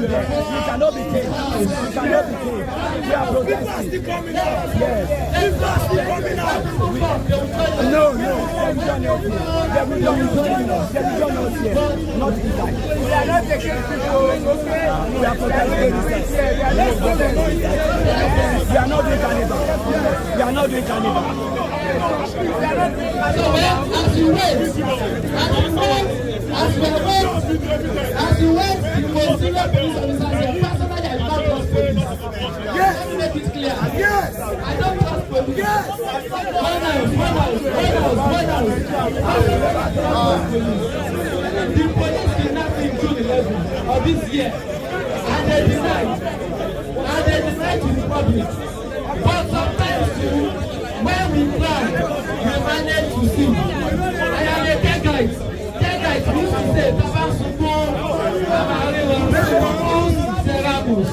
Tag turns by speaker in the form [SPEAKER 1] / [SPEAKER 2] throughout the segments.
[SPEAKER 1] come there. We cannot be caged. We cannot be caged. We are protesting. Yes. No. Television not here. Television is joining us. Television not here. Not inside. We are not taking people. We are protesting. We are not doing carnival. We are not doing carnival.
[SPEAKER 2] As you wait, you will see the police officers here. Personally, I don't trust police. Yes. Let me make it clear. Yes. I don't trust police. Yes. When the police kidnapped him June 11 of this year, and they denied to the public. But sometimes too, when we plan, we manage to see. I am a tech guide. We used to say, Tabasuko, Tabarewa, Serabus.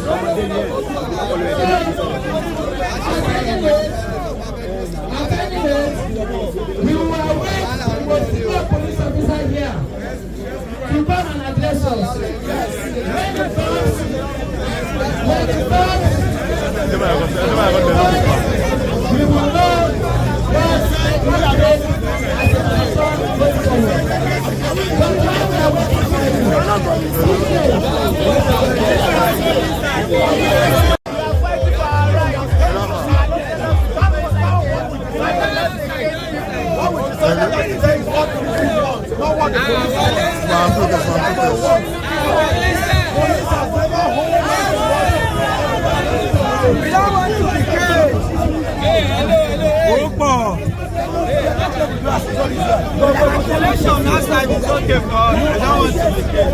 [SPEAKER 2] We will await the senior police officer here to come and address us. When the comes, we will know what are those as a person going forward. Sometimes we are waiting for you. We are fighting for our rights.
[SPEAKER 1] We don't want to be caged. The election last time is okay for us. I don't want to be caged.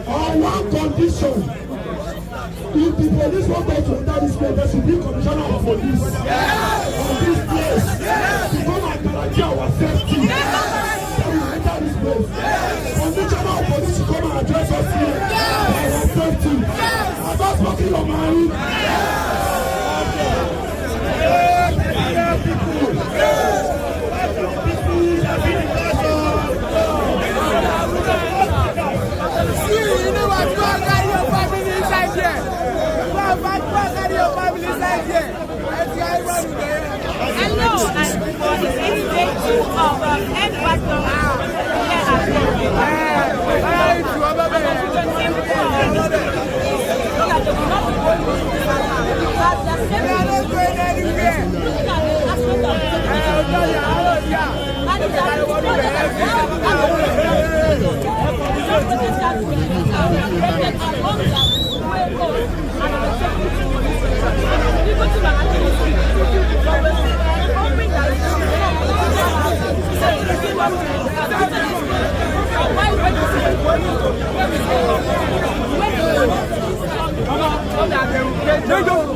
[SPEAKER 1] On one condition, if the police want us to enter this place, there should be commissioner of police on this place to come and guarantee our safety. Then we enter this place. Commissioner of police should come and address us here for our safety. I'm not talking your mind.
[SPEAKER 3] Hello, and for the day 2 of end battle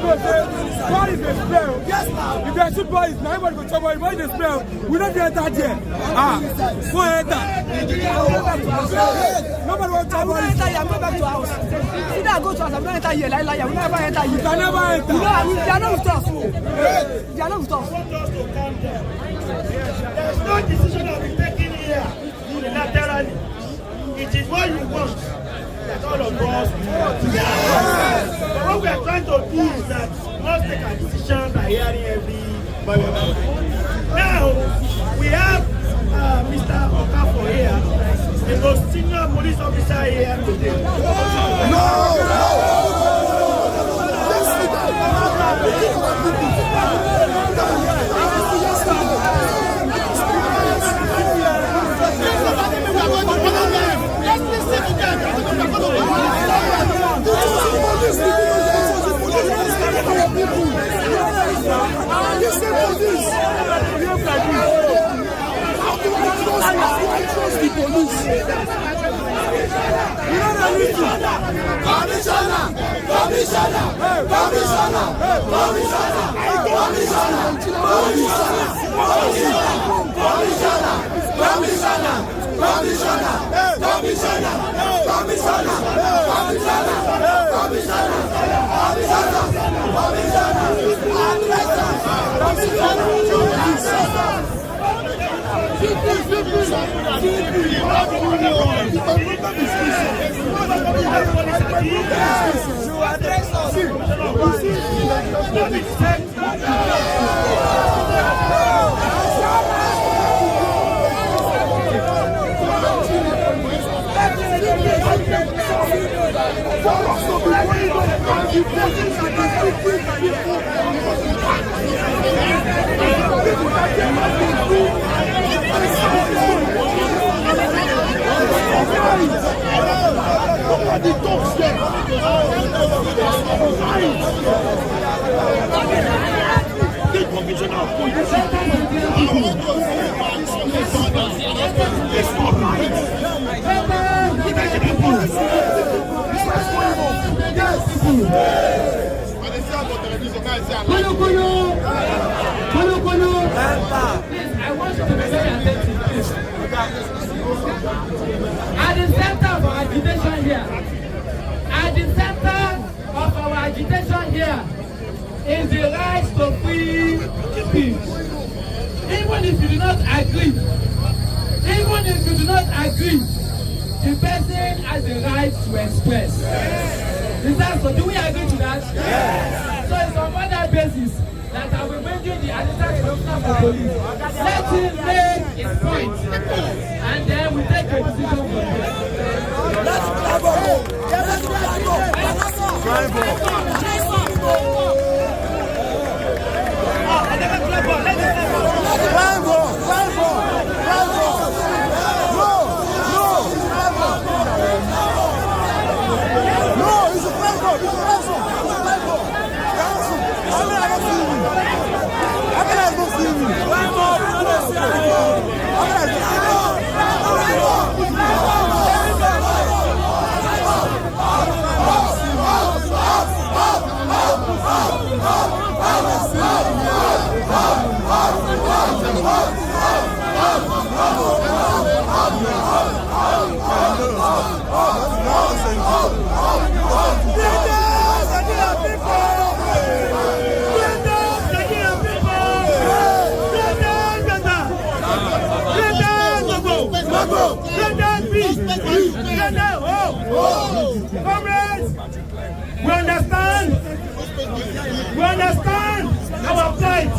[SPEAKER 1] What is the spell? Yes, if they shoot boys, now everybody go trouble. What is the spell? We don't get that yet. Go enter. Nobody wants to enter. I'm going back to house. See that I go to house, I'm not enter here. Like, I will never enter here. You can never enter. You know, they are not with us. They are not with us. whatever decision that we taken here unilaterally, it is what you want that all of us want. But what we are trying to do is that we must take a decision by hearing everybody. Now, we have Mr. Okafor here, the most senior police officer here today.
[SPEAKER 2] At the center of our agitation here, at the center of our agitation here is the right to free speech. Even if you do not agree, the person has the right to express. Is that so? Do we agree to that? Yes. So it's on that basis that I will bring you the assistant commissioner for police. Let him make his point, and then we take a decision from there.
[SPEAKER 1] Comrades, we understand our plight.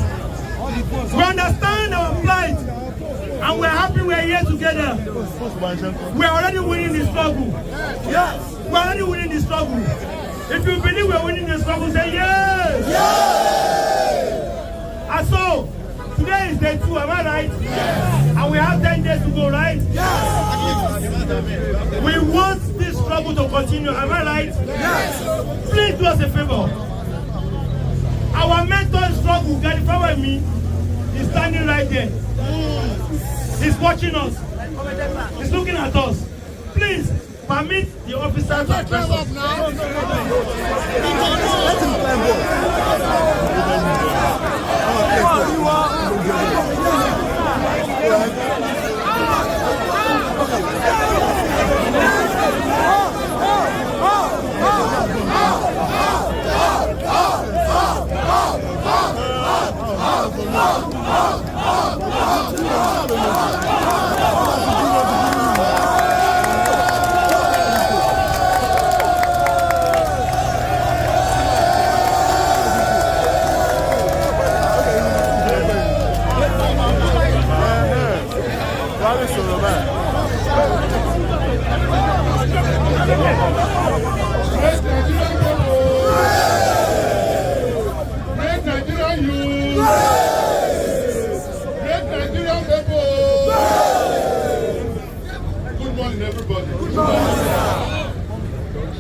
[SPEAKER 1] We understand our plight, and we're happy we're here together. We're already winning the struggle. Yes, we're already winning the struggle. If you believe we're winning the struggle, say yes. Yes. And so, today is day 2, am I right? Yes. And we have 10 days to go, right? Yes. We want this struggle to continue, am I right? Yes. Please do us a favor. Our mentor in struggle, Gary Power me, is standing right there. He's watching us. He's looking at us. Please permit the officers to address us. Let him climb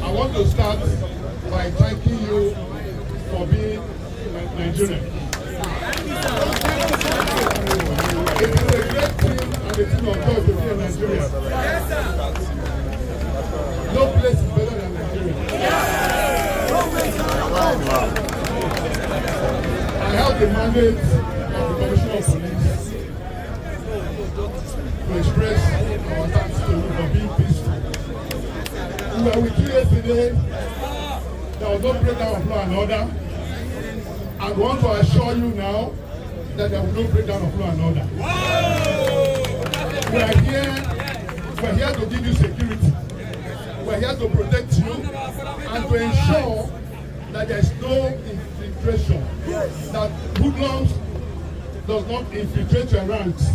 [SPEAKER 1] I want to start by thanking you for being Nigerian. It is a great thing and a thing of joy to be a Nigerian. No place is better than Nigeria. I have the mandate of the Commissioner of Police to express our thanks to you for being peaceful. We were with you yesterday. There was no breakdown of law and order. I want to assure you now that there will be no breakdown of law and order. We are here to give you security. We are here to protect you and to ensure that there is no infiltration, that hoodlums does not infiltrate your ranks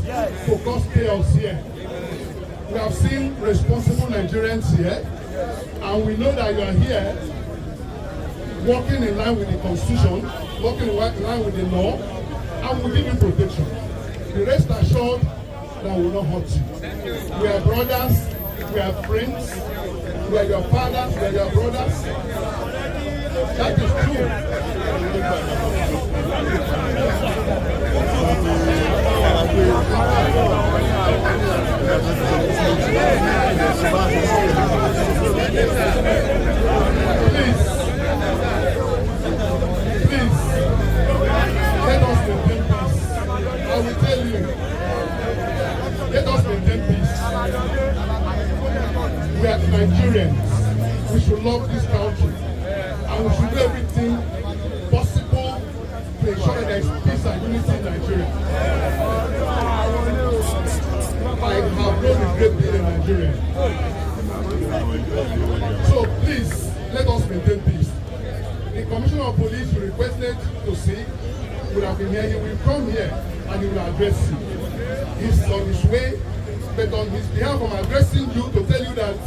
[SPEAKER 1] to cause chaos here. We have seen responsible Nigerians here, and we know that you are here working in line with the Constitution, working in line with the law, and we give you protection. The rest assured that we will not hurt you. We are brothers, we are friends, we are your fathers, we are your brothers. That is true. Please, let us maintain peace. I will tell you, let us maintain peace. We are Nigerians. We should love this country. And we should do everything possible to ensure that there is peace and unity in Nigeria. I have no regret being a Nigerian. So please, let us maintain peace. The Commissioner of Police you requested to see would have been here. He will come here and he will address you. He's on his way, but on his behalf, I'm addressing you to tell you that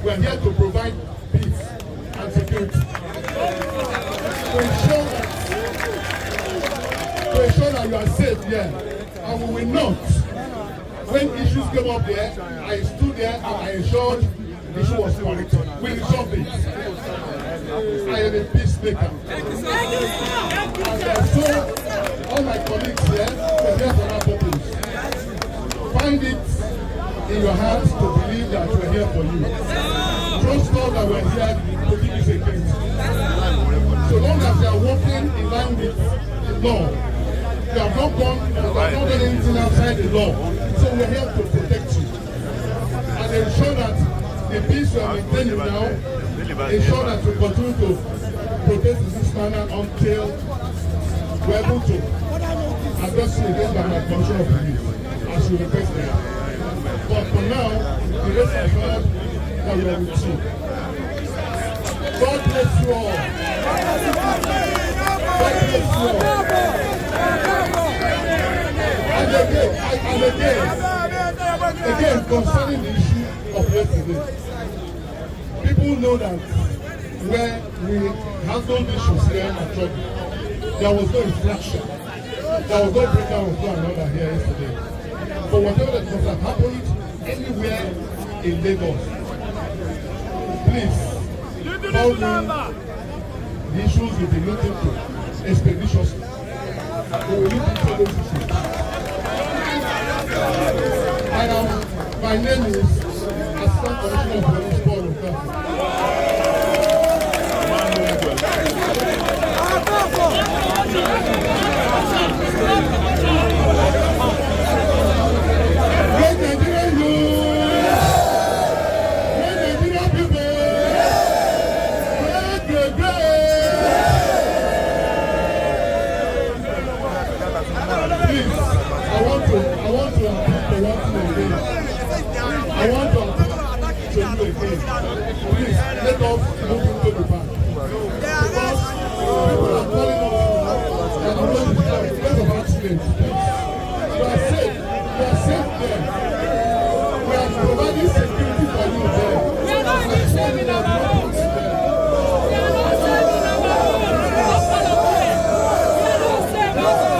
[SPEAKER 1] we are here to provide peace and security. To ensure that you are safe here, and we will not. When issues came up there, I stood there and I ensured the issue was corrected. We resolved it. I am a peacemaker. And so, all my colleagues here are here for that purpose. Find it in your heart to believe that we're here for you. Trust God that we're here to give you security. So long as you are working in line with the law, you have not done anything outside the law. So we're here to protect you and ensure that the peace you are maintaining now, ensure that we continue to protect in this manner until we're able to address you against the Commissioner of Police as you requested. But for now, the rest of God that we are with you. God bless you all. God bless you all. And again, concerning the issue of yesterday, people know that where we handled issues here at trouble, there was no infraction. There was no breakdown of law and order here yesterday. But whatever that must have happened anywhere in Lagos, please call me. The issues will be looked into expeditiously. We will look into those issues. My name is Assistant Commissioner of Police Paul Okafor. Great Nigerian youth! Great Nigerian people! Great! Please, I want to again. Please, let us move into the back. Because people are calling us and I'm not because of accidents. You are safe. You are safe there. We are providing security for you there.
[SPEAKER 3] We are not even saving our roads. We are not saving our roads. We are not saving our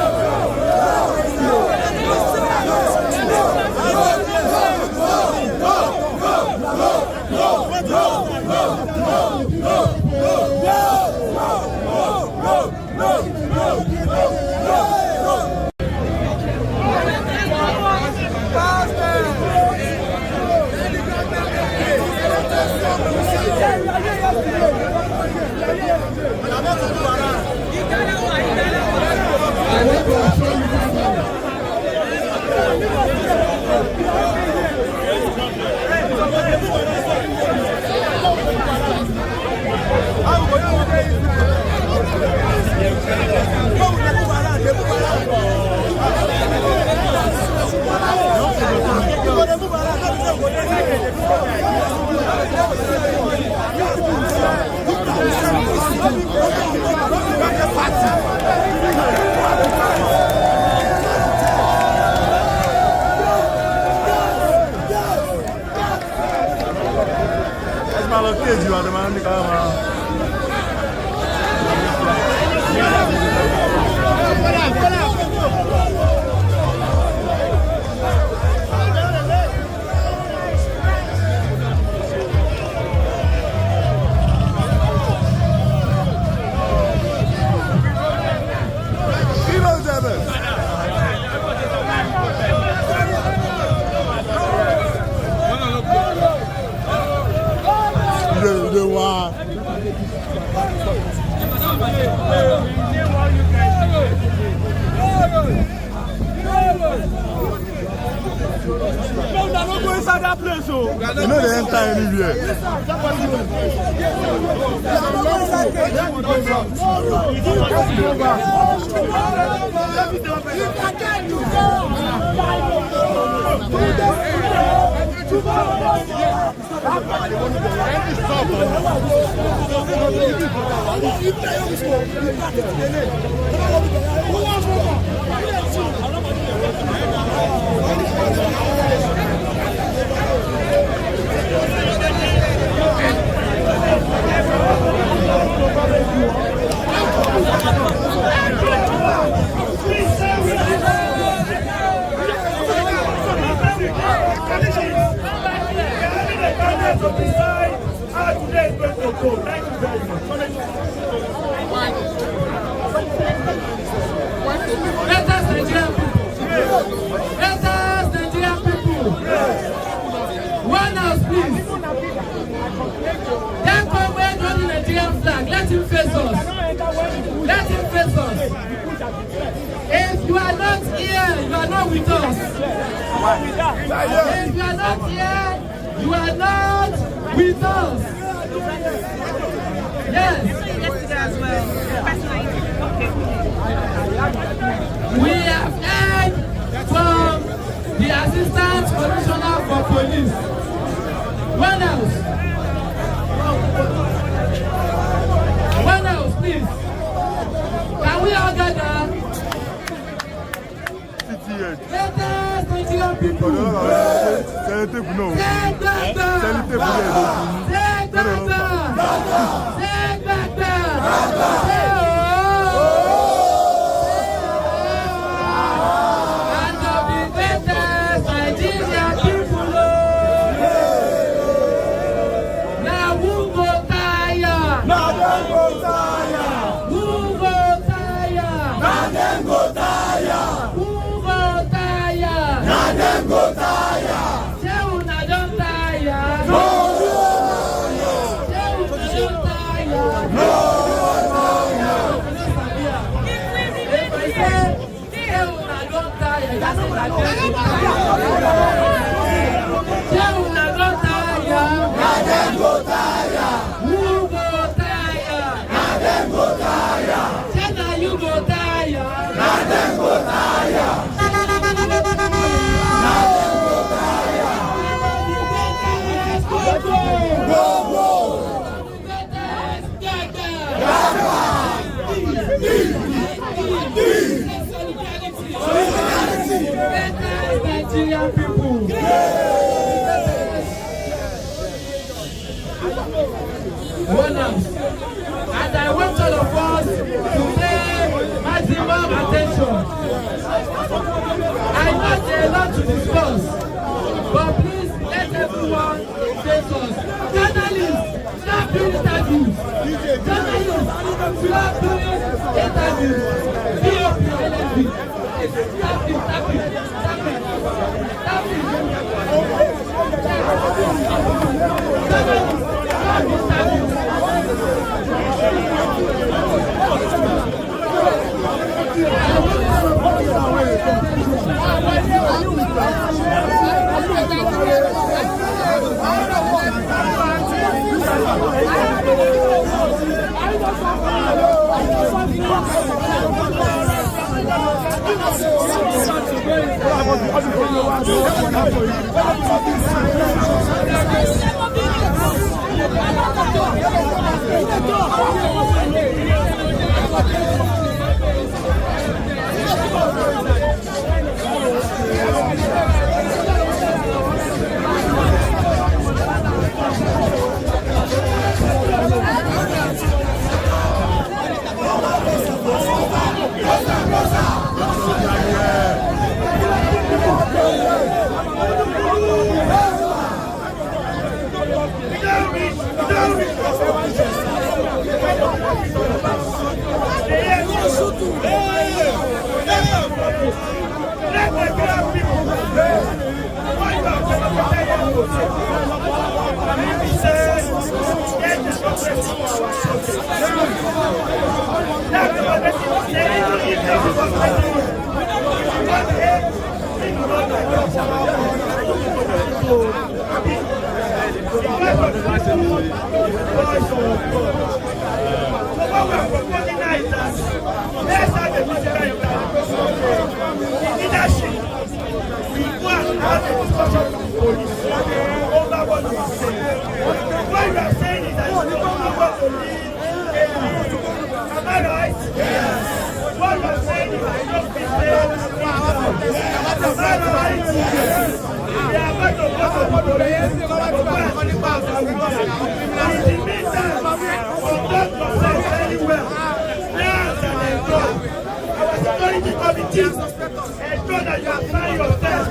[SPEAKER 4] You know they enter anywhere.
[SPEAKER 2] If you are not here, you are not with us. If you are not here, you are not with us. Yes.
[SPEAKER 3] Yesterday as well.
[SPEAKER 2] We have heard from the Assistant Commissioner for Police. One else. One else, please. Can we all gather? Let us, Nigerian people. Take Nigerian people. One house. And I want all of us to pay maximum attention. I know there are a lot to discuss, but please let everyone face us. Journalists, stop doing interviews. Journalists, stop doing interviews. POP, LSB. Stop it, stop it, stop it, stop it. Journalists, stop interviews.
[SPEAKER 1] Ensure that you apply yourself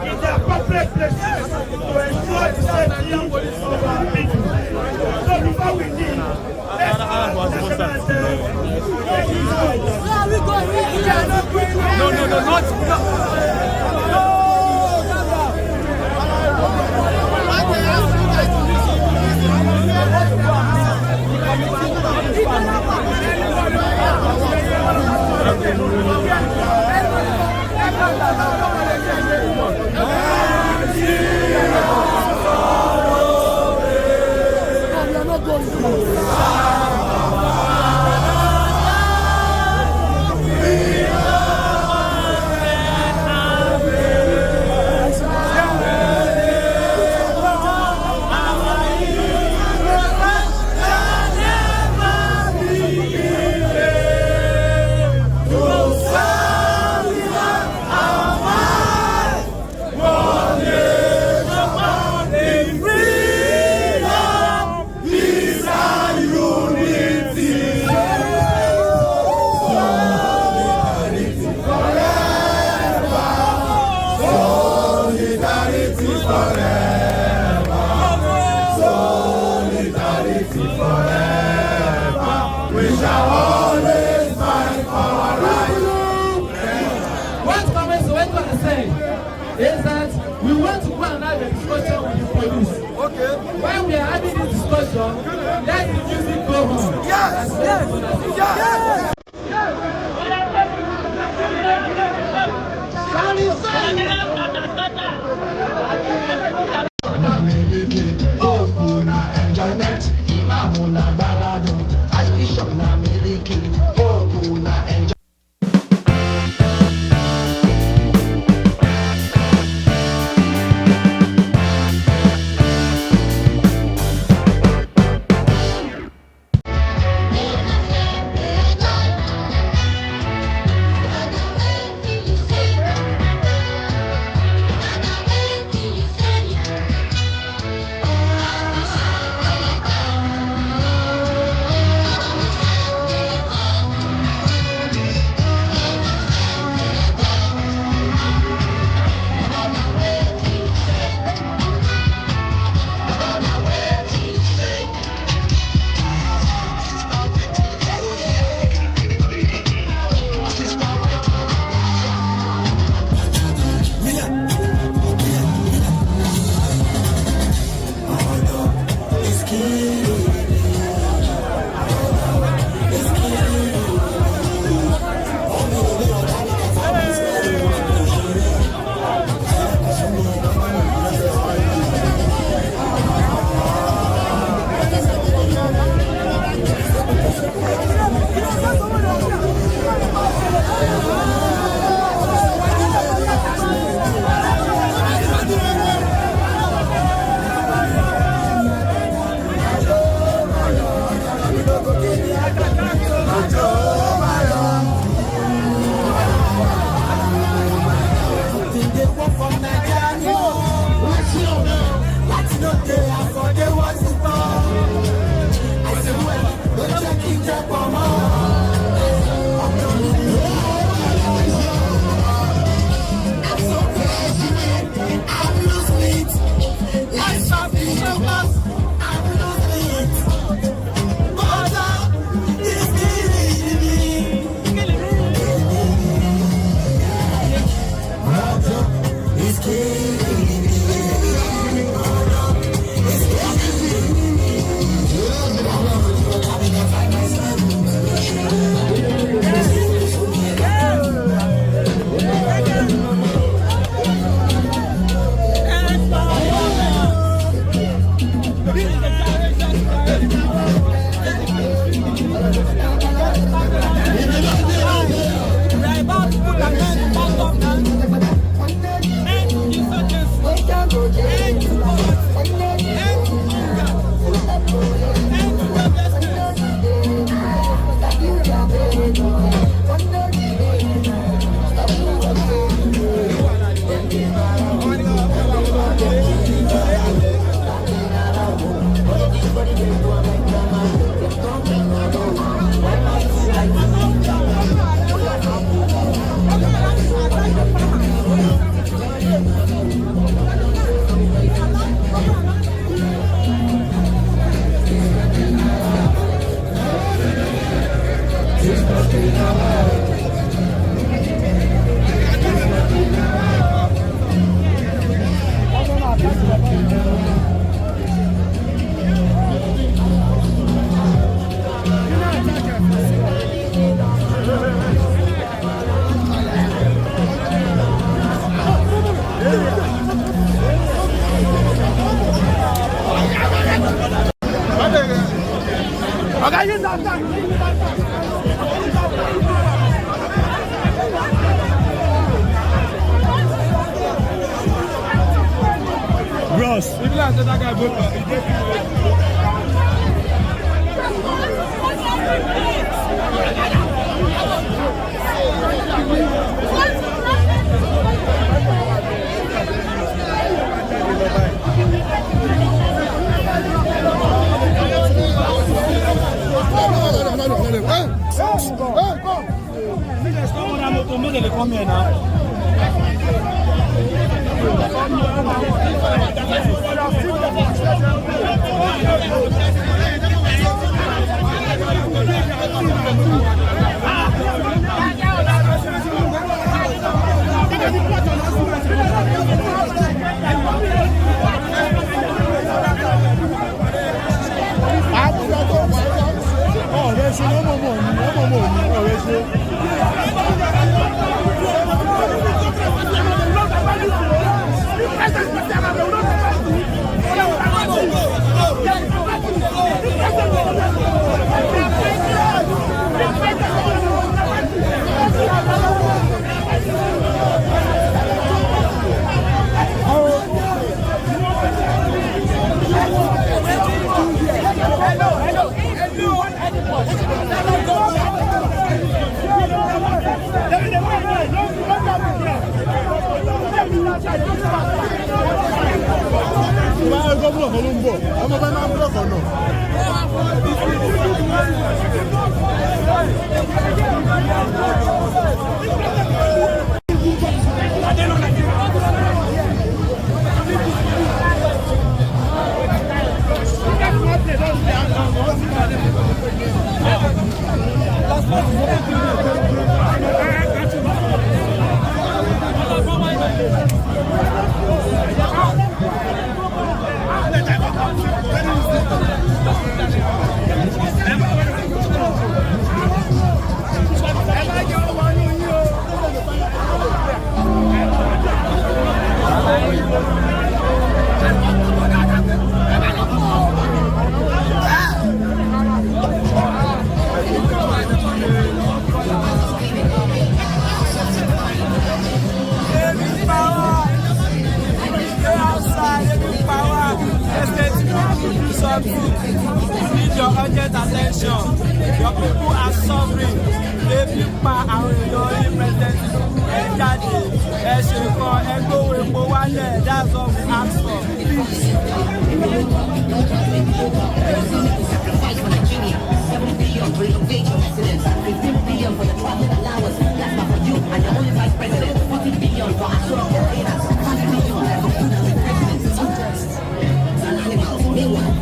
[SPEAKER 1] in the appropriate places to ensure the safety of our people. So before we leave, let's
[SPEAKER 2] is that we want to go and have a discussion with the police. Okay. When we are having this discussion, let the music go on. Yes! Yes! Yes!
[SPEAKER 4] Bros, if I said that guy vote
[SPEAKER 5] That's all we ask for.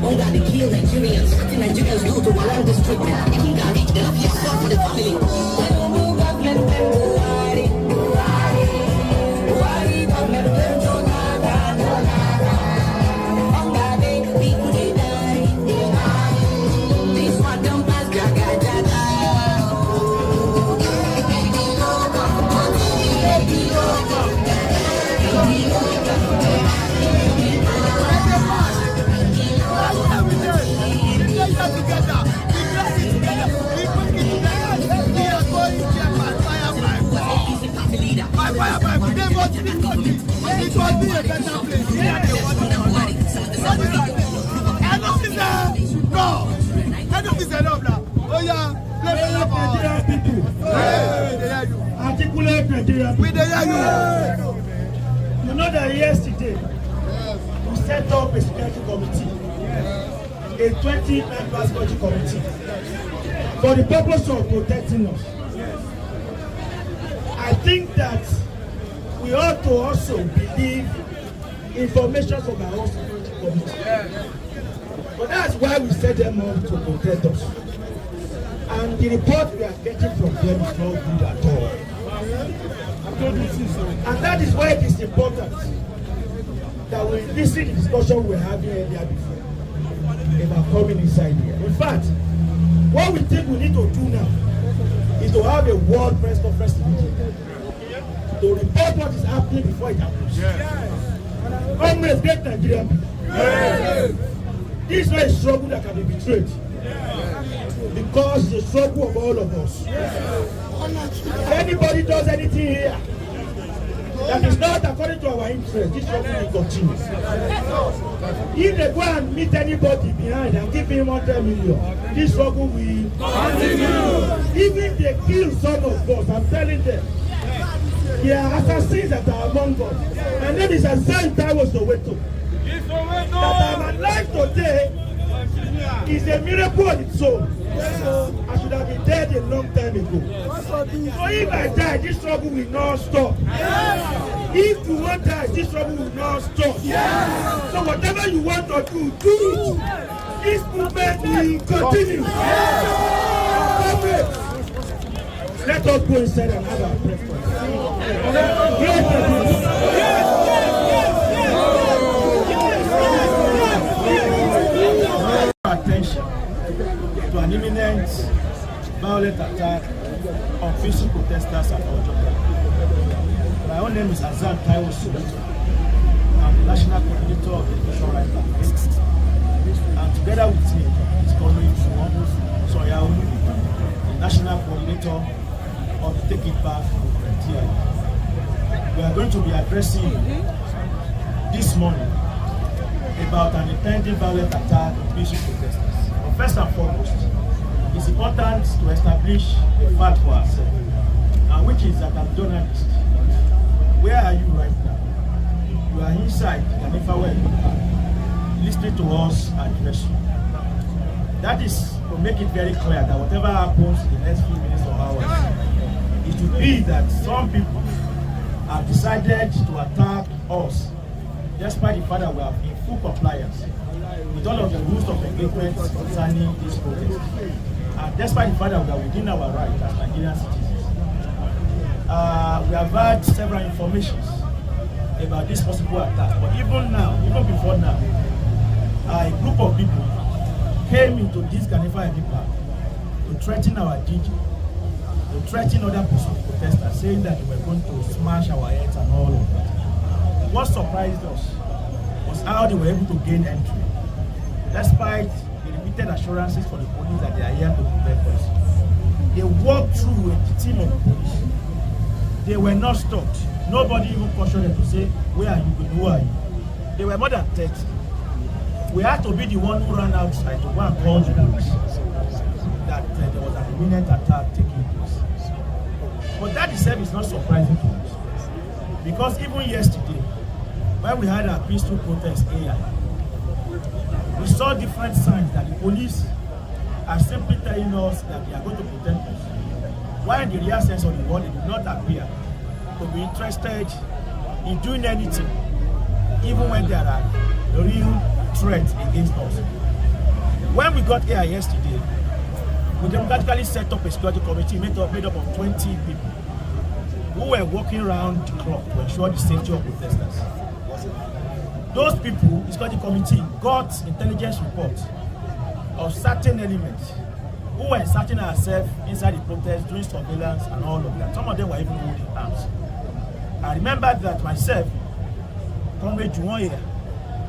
[SPEAKER 6] All got to kill Nigerians. Nigerians do to allow this treatment. If you got rich enough, you for the family. When you government,
[SPEAKER 1] Articulate Nigerian people. You know that yesterday we set up a security committee, a 20-member security committee, for the purpose of protecting us. I think that we ought to also believe information from our own security committee. But that's why we set them up to protect us. And the report we are getting from them is not good at all. And that is why it is important that we listen to the discussion we were having earlier before about coming inside here. In fact, what we think we need to do now is to have a world press conference immediately to report what is happening before it happens. Comrades, great Nigerian people. This is not a struggle that can be betrayed. Because it's a struggle of all of us. If anybody does anything here that is not according to our interest, this struggle will continue. If they go and meet anybody behind and give him 100 million, this struggle will continue. Even if they kill some of us, I'm telling them, they are assassins that are among us. My name is Azan Taiwo Soweto. That I'm alive today is a miracle on its own. I should have been dead a long time ago. So if I die, this struggle will not stop. If you want to die, this struggle will not stop. So whatever you want to do, do it. This movement will continue. Let us go inside and have our breakfast. Attention to an imminent violent attack on peaceful protesters at Ojoba. My own name is Azan Taiwo Soweto. I'm the national coordinator of the Human Rights Activists. And together with me is Comrade Soya, the national coordinator of the Take It Back TI. We are going to be addressing this morning about an impending violent attack on peaceful protesters. But first and foremost, it's important to establish a fact for ourselves, and which is that I'm a journalist. Where are you right now? You are inside Ganifa, listening to us address you. That is to make it very clear that whatever happens in the next few minutes or hours, it will be that some people have decided to attack us, despite the fact that we are in full compliance with all of the rules of engagement concerning this protest, and despite the fact that we are within our right as Nigerian citizens. We have had several informations about this possible attack, but even before now, a group of people came into this Ganifa Park to threaten our DJ, to threaten other protesters, saying that they were going to smash our heads and all of that. What surprised us was how they were able to gain entry, despite the repeated assurances from the police that they are here to protect us. They walked through with the team of police. They were not stopped. Nobody even cautioned them to say, where are you going? Who are you? They were more than 30. We had to be the one who ran outside to go and call the police that there was an imminent attack taking place. But that itself is not surprising to us, because even yesterday, when we had our peaceful protest here, we saw different signs that the police are simply telling us that they are going to protect us, while in the real sense of the word, they do not appear to be interested in doing anything, even when there are real threats against us. When we got here yesterday, we democratically set up a security committee made up of 20 people who were walking around the clock to ensure the safety of protesters. Those people, the security committee, got intelligence reports of certain elements who were inserting ourselves inside the protest, doing surveillance and all of that. Some of them were even holding arms. I remember that myself, Comrade Juwon here,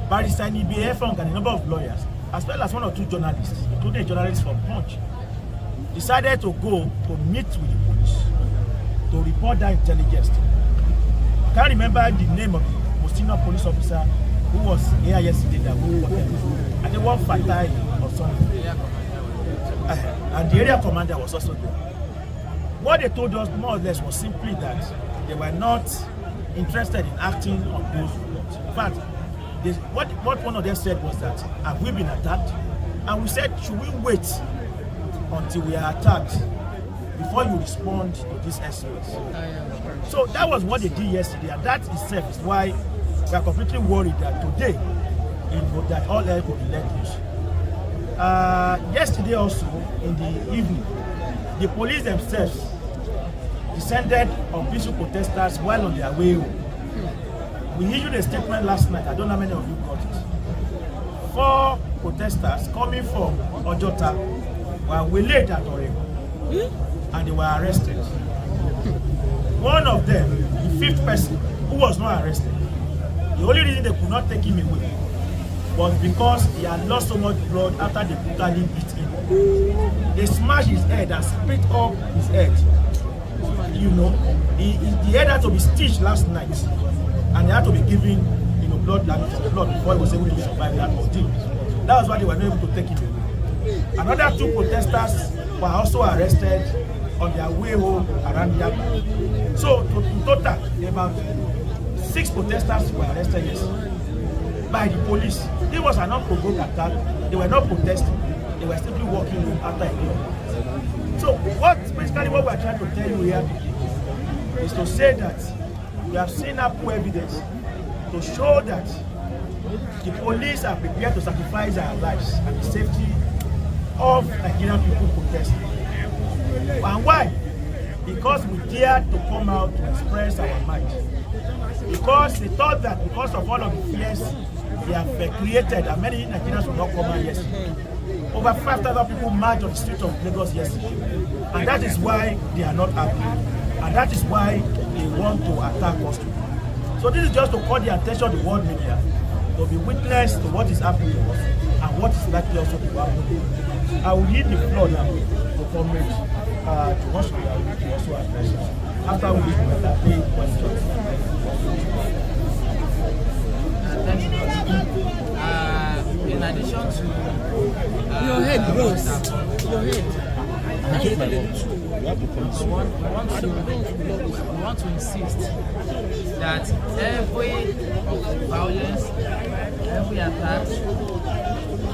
[SPEAKER 1] Barrister Nibi Efong, and a number of lawyers, as well as one or two journalists, including a journalist from Punch, decided to go to meet with the police to report that intelligence.
[SPEAKER 5] can't remember the name of the most senior police officer who was here yesterday that we were I think one Fatai or something. And the area commander was also there. What they told us more or less was simply that they were not interested in acting on those reports. In fact, what one of them said was that, have we been attacked? And we said, should we wait until we are attacked before you respond to this SOS? So that was what they did yesterday, and that itself is why we are completely worried that today, that all hell could be let loose. Yesterday also, in the evening, the police themselves descended on peaceful protesters while on their way home. We issued a statement last night, I don't know how many of you got it. 4 protesters coming from Ojota were waylaid at Orego, and they were arrested. One of them, the 5th person, who was not arrested, the only reason they could not take him away was because he had lost so much blood after they brutally beat him. They smashed his head and split up his head. You know, the head had to be stitched last night, and he had to be given, blood damage of blood before he was able to survive that ordeal. That was why they were not able to take him away. Another 2 protesters were also arrested on their way home around Yaba. So, in total, about 6 protesters were arrested yesterday by the police. It was an unprovoked attack. They were not protesting. They were simply walking home after a day. So, basically what we are trying to tell you here is to say that we have seen ample evidence to show that the police are prepared to sacrifice our lives and the safety of Nigerian people protesting. And why? Because we dared to come out to express our mind. Because they thought that because of all of the fears they have created, and many Nigerians will not come out yesterday. Over 5,000 people marched on the street of Lagos yesterday. And that is why they are not happy. And that is why they want to attack us today. So this is just to call the attention of the world media to be witness to what is happening to us and what is likely also to happen. I will leave the floor now to Comrade to also address it. After we will take questions.
[SPEAKER 3] In addition to
[SPEAKER 2] your head grows. Your head.
[SPEAKER 3] We want to insist that every violence, every attack,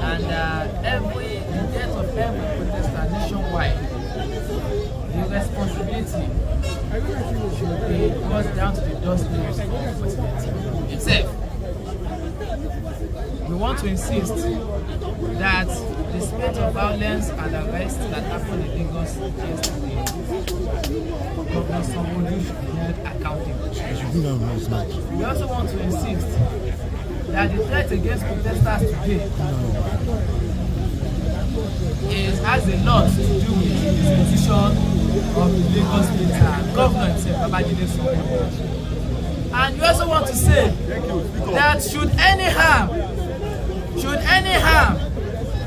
[SPEAKER 3] and every death of every protester nationwide, the responsibility should be brought down to the doorstep of the president himself. We want to insist that the spate of violence and arrest that happened in Lagos yesterday, Governor Sanwo-Olu should be held accountable. We also want to insist that the threat against protesters today has a lot to do with the disposition of the Lagos State Governor himself, Babajide Sanwo-Olu. And we also want to say that should any harm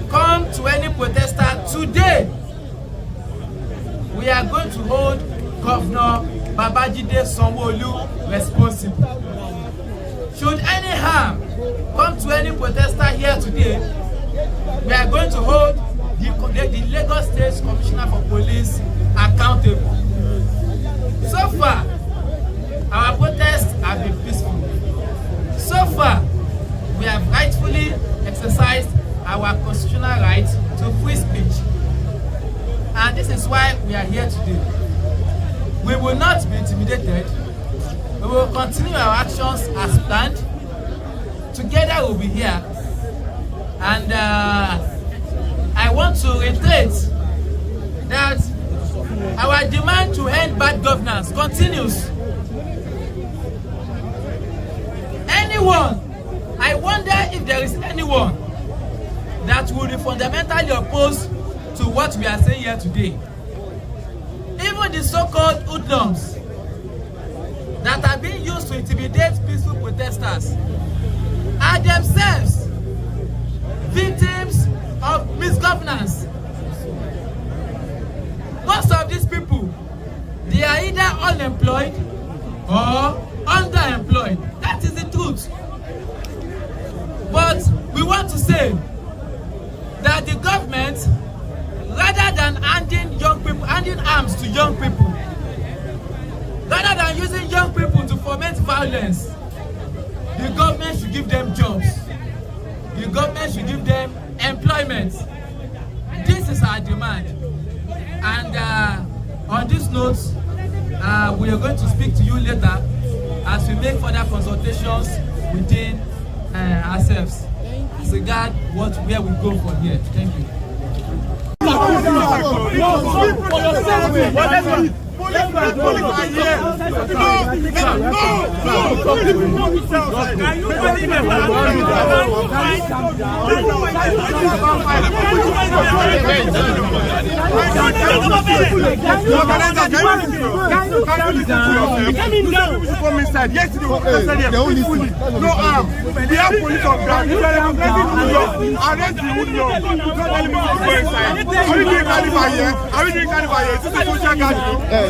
[SPEAKER 3] come to any protester today, we are going to hold Governor Babajide Sanwo-Olu responsible. Should any harm come to any protester here today, we are going to hold the Lagos State Commissioner for Police accountable. So far, our protests have been peaceful. So far, we have rightfully exercised our constitutional right to free speech. And this is why we are here today. We will not be intimidated. We will continue our actions as planned. Together we'll be here. And I want to reiterate that our demand to end bad governance continues. I wonder if there is anyone that will be fundamentally opposed to what we are saying here today. Even the so-called hoodlums that are being used to intimidate peaceful protesters are themselves victims of misgovernance. Most of these people, they are either unemployed or underemployed. That is the truth. But we want to say that the government, rather than handing arms to young people, rather than using young people to foment violence, the government should give them jobs. The government should give them employment. This is our demand. And on this note, we are going to speak to you later as we make further consultations within ourselves as regard where we go from here. Thank you.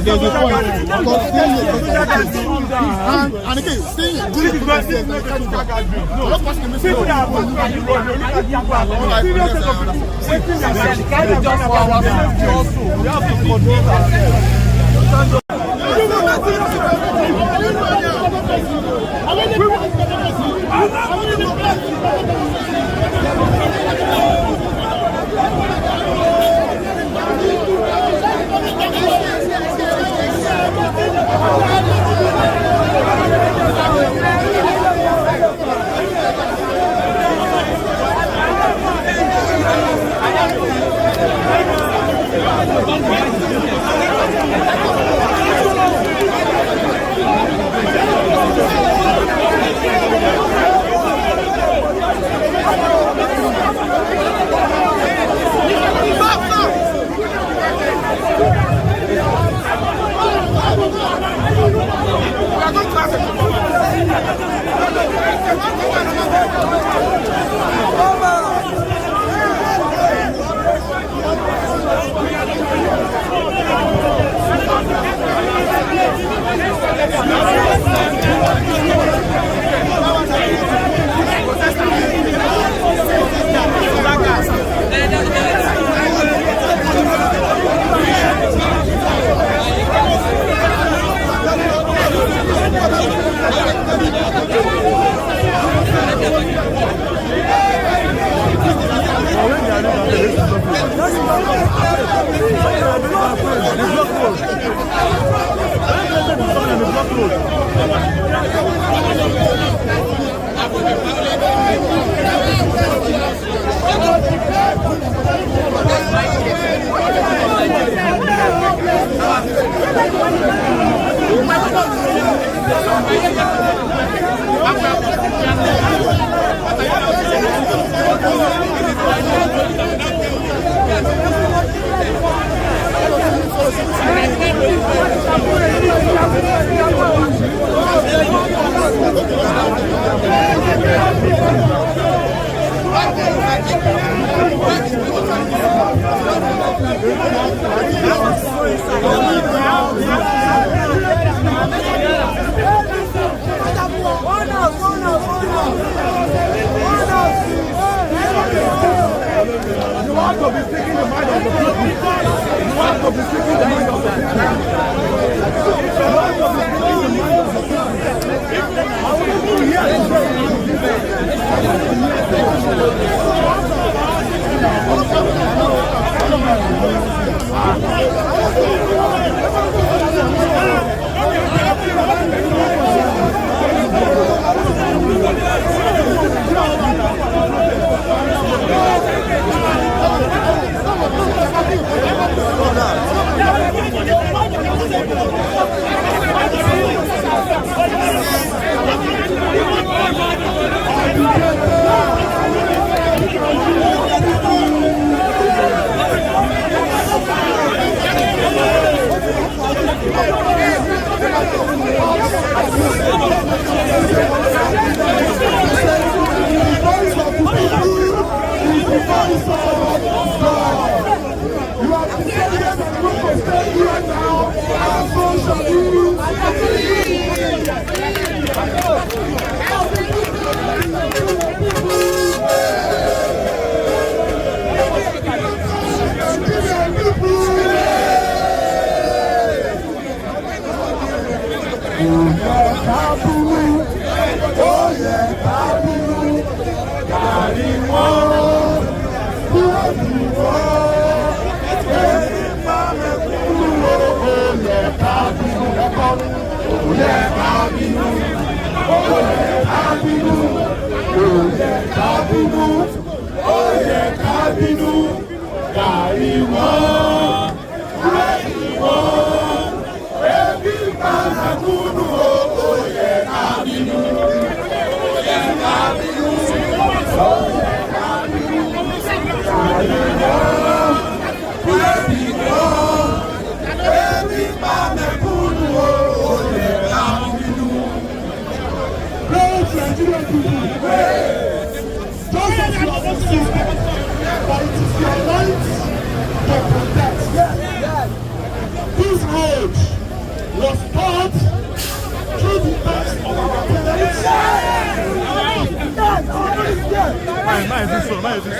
[SPEAKER 4] There's a point. And again, staying good is not saying that
[SPEAKER 1] Nigerian people, just as you have seen, but it is your right to protest. This road was taught through the best of our parents,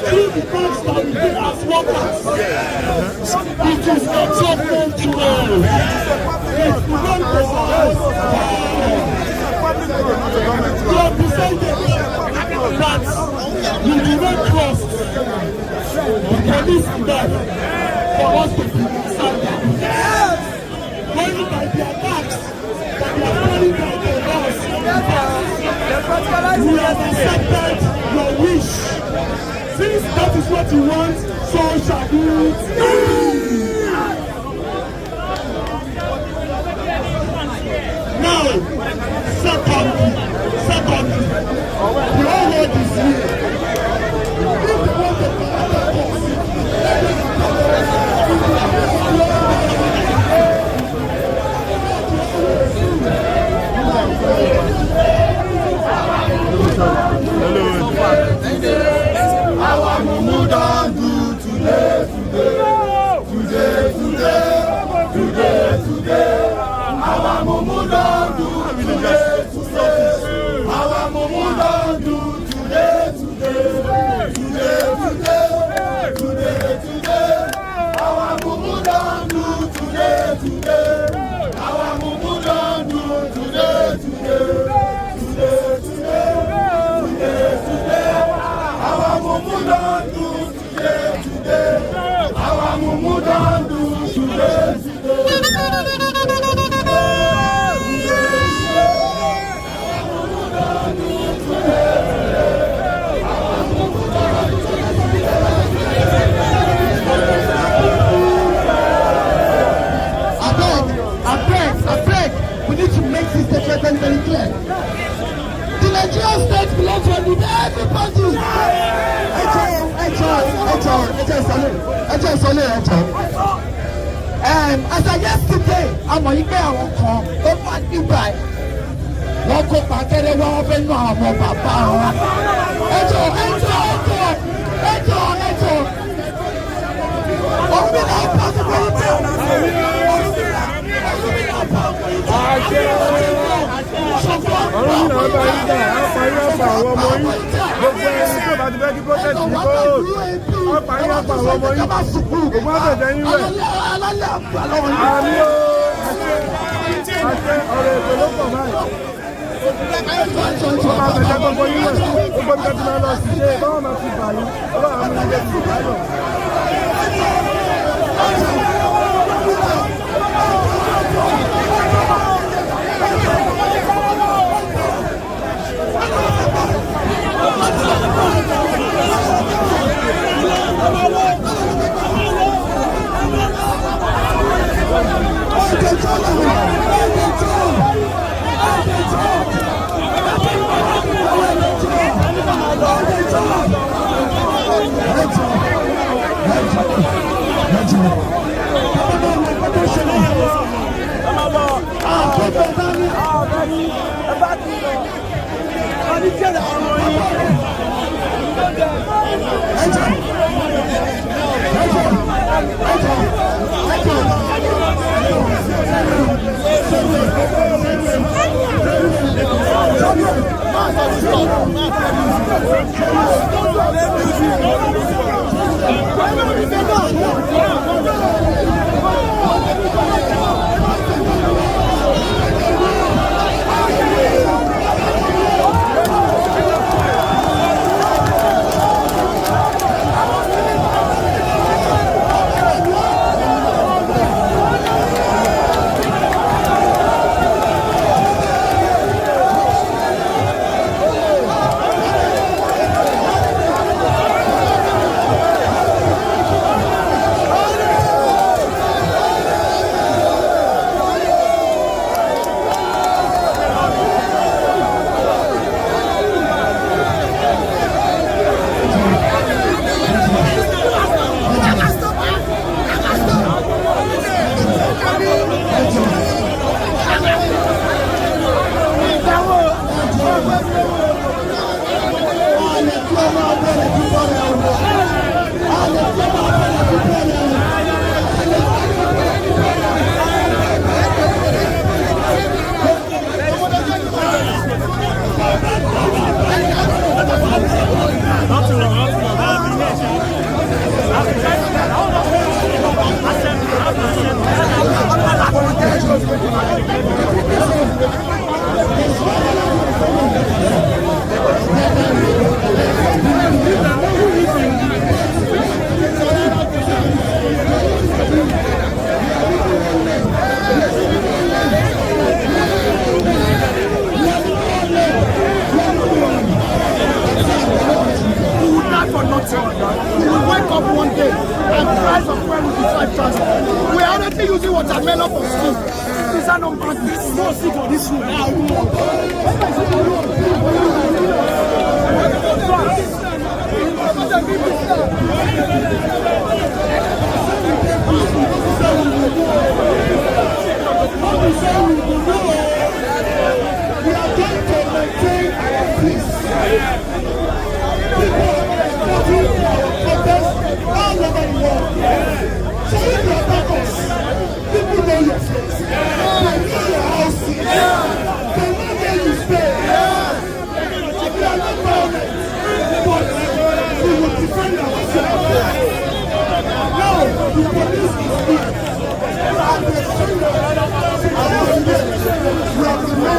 [SPEAKER 1] through the best that we did as workers. It is not your fault to know. It's not for us. You have decided that you do not trust the police enough for us to be inside them. When by the attacks that they are carrying out on us, we have accepted your wish. Since that is what you want, so shall you. Now, secondly, the whole world is here. If they want to attack us, our mumu don do today. Our mumu don do today. Our mumu don do today. Our mumu don do today. Our mumu don do today. Our mumu don do today. Our mumu don do today. I beg, we need to make this statement very clear. The Nigerian state belongs to everybody. As of yesterday, I'm on eBay. I won't come. Don't want you buy. Wọ́n kó pàkẹ́rẹ́ wọ́n fẹ́ nù àwọn ọmọ bàbá wọn. Ẹjọ́. Òfin náà pàṣípò ìgbà.
[SPEAKER 4] Ọlọ́run náà bá yín dà, á parí ọ̀pọ̀ àwọn ọmọ yín. Gbogbo ẹni tó bá ti fẹ́ kí protest yìí kó á parí ọ̀pọ̀ àwọn ọmọ yín. Gbogbo àbẹ̀dẹ̀ yín wẹ̀. Àmì ó àṣẹ ọ̀rọ̀ ètò ló pọ̀ báyìí. Ó máa bẹ̀jẹ̀ gbogbo yín wẹ̀. Gbogbo ibi tí wọ́n lọ sí ṣe báwọn máa fi bà yín. Ọlọ́run àmì ilé ti báyọ̀.
[SPEAKER 1] Watermelon for school. These are not bad. No see for this room. We are going to maintain our peace. People are fighting our protest all over the world. So if you attack us, people know your face. They know your houses. They know where you stay. We are not violent, but we will defend ourselves. Now, the police is here. And they send us our days. We have remained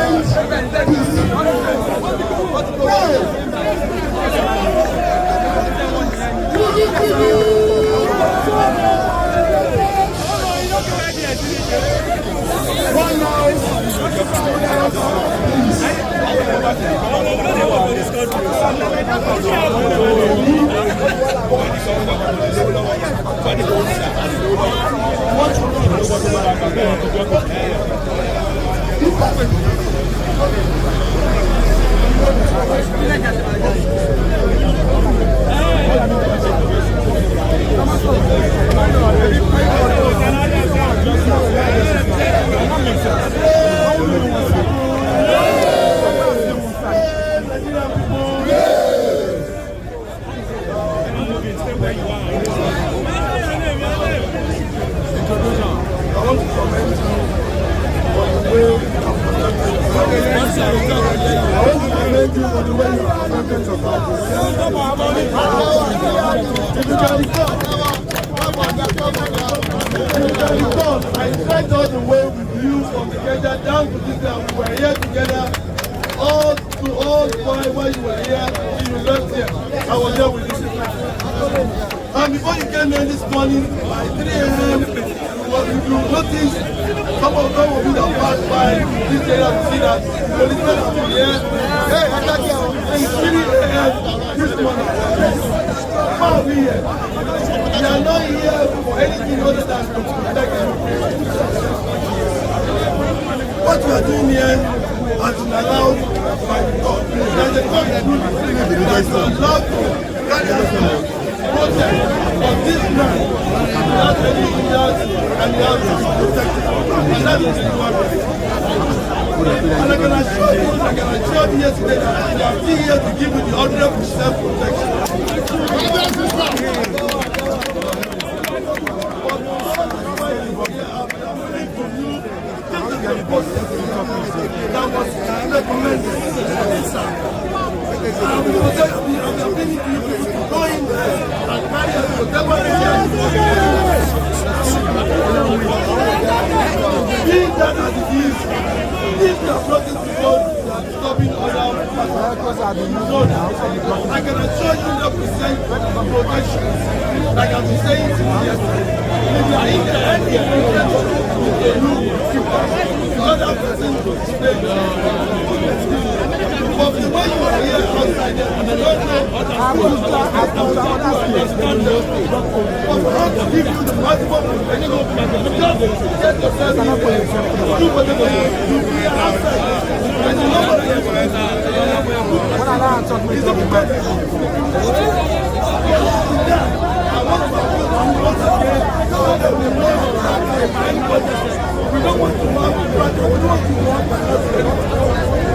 [SPEAKER 1] I tried all the way with you from together down to this day. We were here together all while you were here, you left here. I was there with you. And before you came here this morning, by 3 a.m., you noticed some of them will be the passed by this area to see that policemen have been here. Hey, I got here. It's 3 a.m. this morning. How are we here? We are not here for anything other than to protect you. What we are doing here has been allowed by the court. There's a court that is allowed to carry out protest of this man without any hindrance and the house is protected. And that is the one. And I can assure you yesterday that we are still here to give you the 100% protection. That was recommended. And we will just be of the ability to go in there and carry out whatever being that as it is, if you are blocking the road, you are stopping other passengers. So I can assure you 100% protection. Like I was saying to you yesterday, if you are in the area, the other person will stay. But the way you are here outside there, you don't know but how to give you the maximum protection. Just get yourself in there. Do whatever you do here outside. And the number of your friends is the better. We don't want to have we don't want to walk.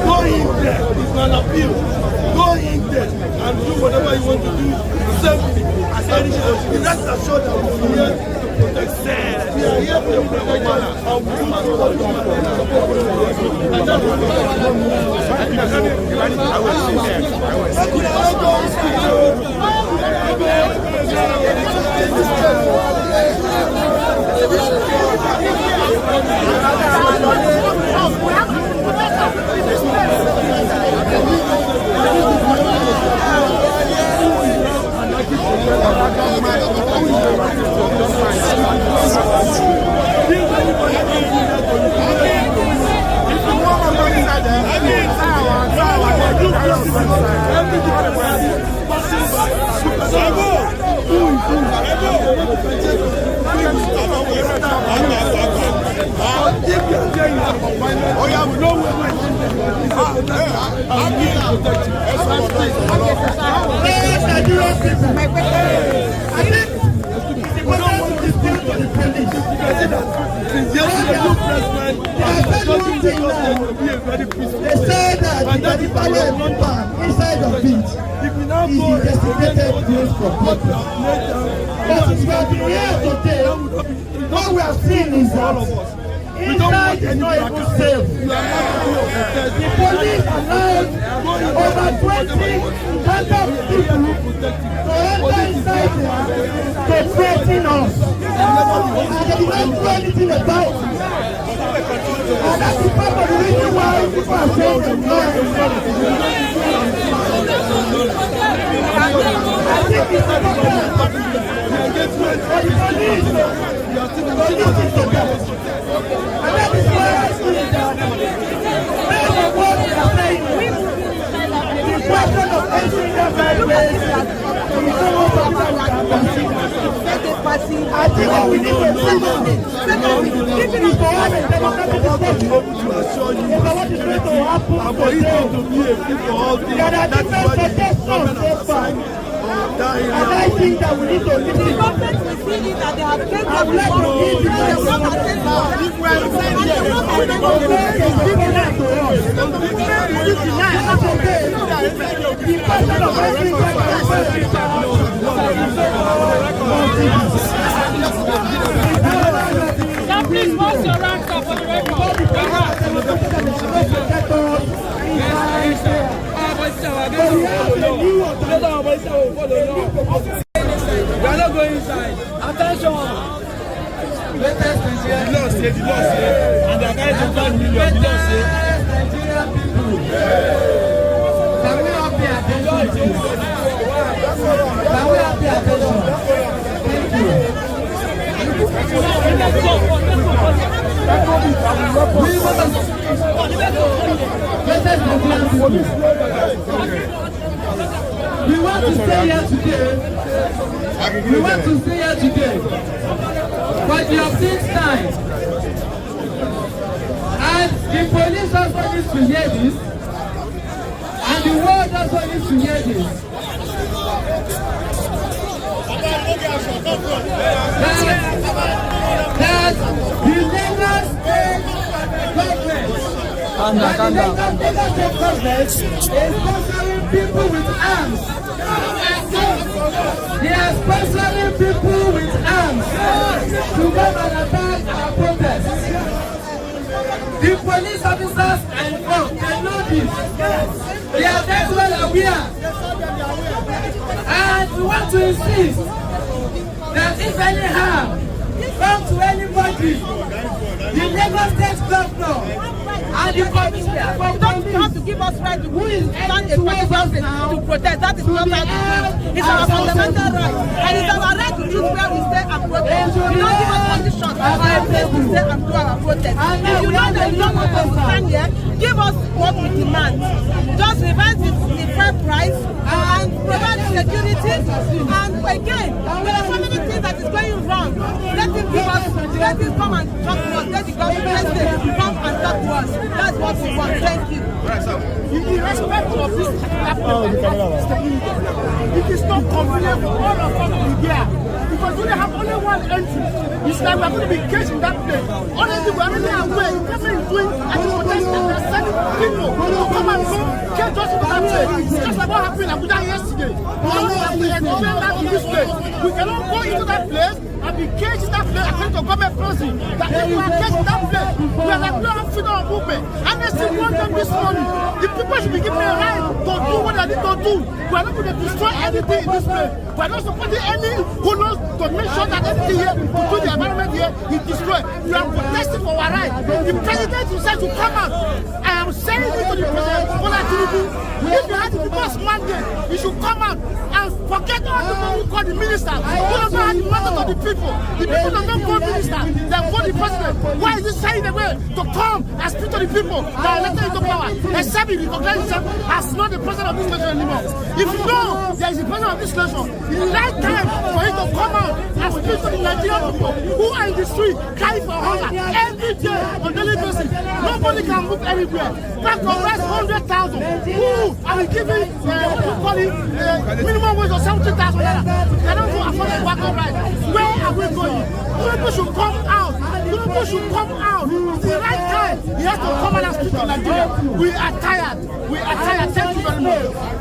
[SPEAKER 1] Go in there. It's an appeal. Go
[SPEAKER 4] in-depth and do whatever you want to do safely. The rest assured that we are here to protect. We are here for the protection of
[SPEAKER 1] They say that the fire inside of it is investigated place for people. But we have been here today. What we have seen is that inside is not even safe. The police allowed over 20 handcuffed people to enter inside there to threaten us. And they did not do anything about it. And that's the part of the reason why people are saying the noise. I think it's important for the police is the best. And that is why I see that many of what we are saying, the question of entering the highways is almost something that we can consider. I think what we need to do even if for us, there is nothing to assure you about what is going to happen today. There are different protections so far. And I think that we need to listen. The government will see it that they have taken the
[SPEAKER 7] please, what's your rank for the record? We are not going inside. Attention!
[SPEAKER 3] Latest Nigerian
[SPEAKER 4] and the guys who can't million,
[SPEAKER 3] Nigerian people. Can we all pay attention, please? Can we all pay attention? Thank you. We want to stay here today. We want to stay here today. But you have seen time. And the police also needs to hear this. And the world also needs to hear this. That the Lagos State government is sponsoring people with arms. They are sponsoring people with arms to come and attack our protests. The police officers involved, they know this. They are very well aware. And we want to insist that if any harm comes to anybody, the Lagos State governor and the commissioner for police,
[SPEAKER 7] You have to give us right to
[SPEAKER 3] who is
[SPEAKER 7] stand a protest to protest. That is not our right. It's our fundamental right. And it's our right to choose where we stay and protest. You don't give us conditions of our place to stay and do our protest. If you know that you don't want us to stand here, give us what we demand. Just revise the fair price and provide security. And again, there are so many things that is going wrong. Let him give us, let him come and talk to us. Let the government come and talk to us. That's what we want. Thank you.
[SPEAKER 5] In respect of this, it is not convenient for all of us to be there because we have only one entry. It's like we're going to be caged in that place. Honestly, we're really aware. Whatever he's doing, as a protester, they're sending people to come and go.
[SPEAKER 8] can't just go that place. It's just like what happened in Abuja yesterday. We don't have to explain that in this place. We cannot go into that place and be caged in that place according to government policy. That if we are caged in that place, we are like no freedom of movement. And they still want them this morning. The people should be given a right to do what they need to do. We are not going to destroy anything in this place. We are not supporting any who knows to make sure that anything here, to do the environment here, is destroyed. We are protesting for our right. The president himself should come out. I am saying this to the president, if you had the people's mandate, you should come out and forget all the people who call the minister. Who don't know how to matter to the people. The people don't know call minister, they call the president. Why is he saying the way to come and speak to the people that are elected into power? Except he recognizes himself as not the president of this nation anymore. If you know there is a president of this nation, it's the right time for him to come out and speak to the Nigerian people who are in the street crying for hunger every day on daily basis. Nobody can move anywhere. Back of us 100,000 who are giving minimum wage of 70,000 naira. They don't go afford the back of right. Where are we going? People should come out. People should come out. It's the right time. He has to come out and speak to Nigeria. We are tired. We are tired. Thank you very much.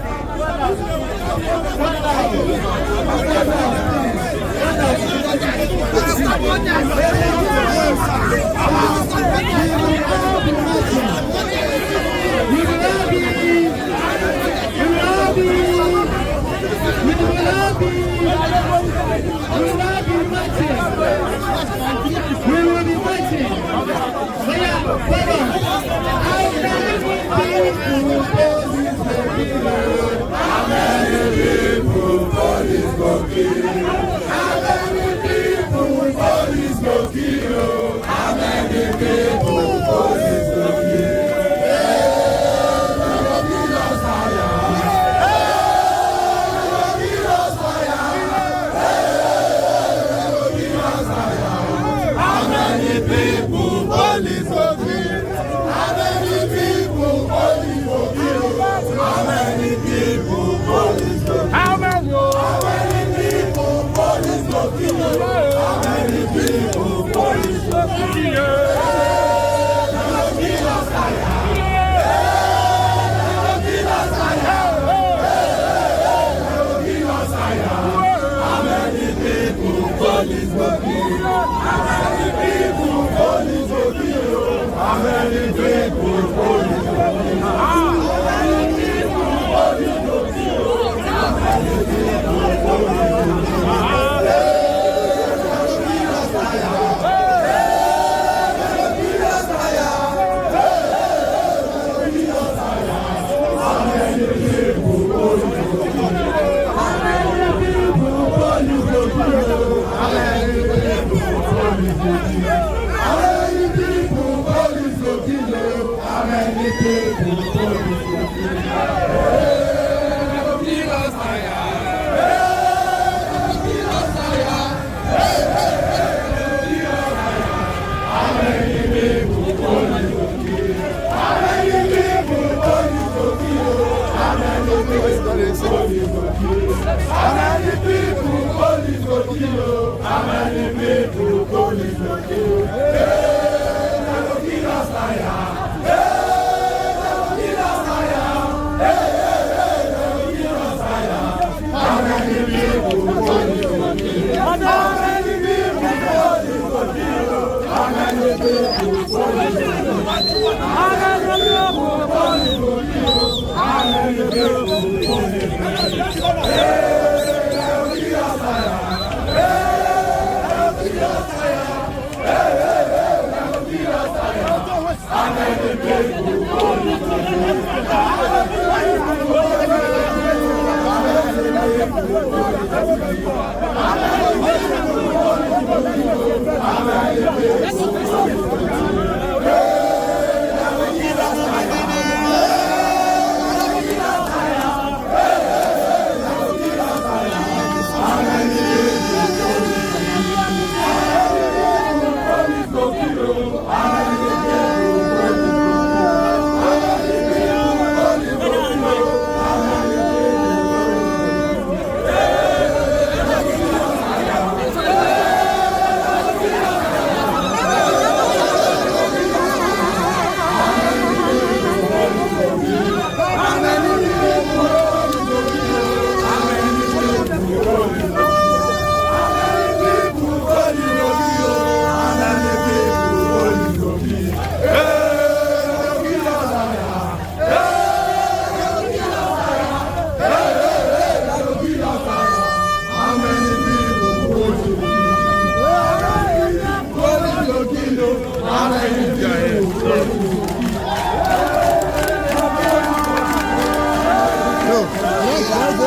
[SPEAKER 4] Can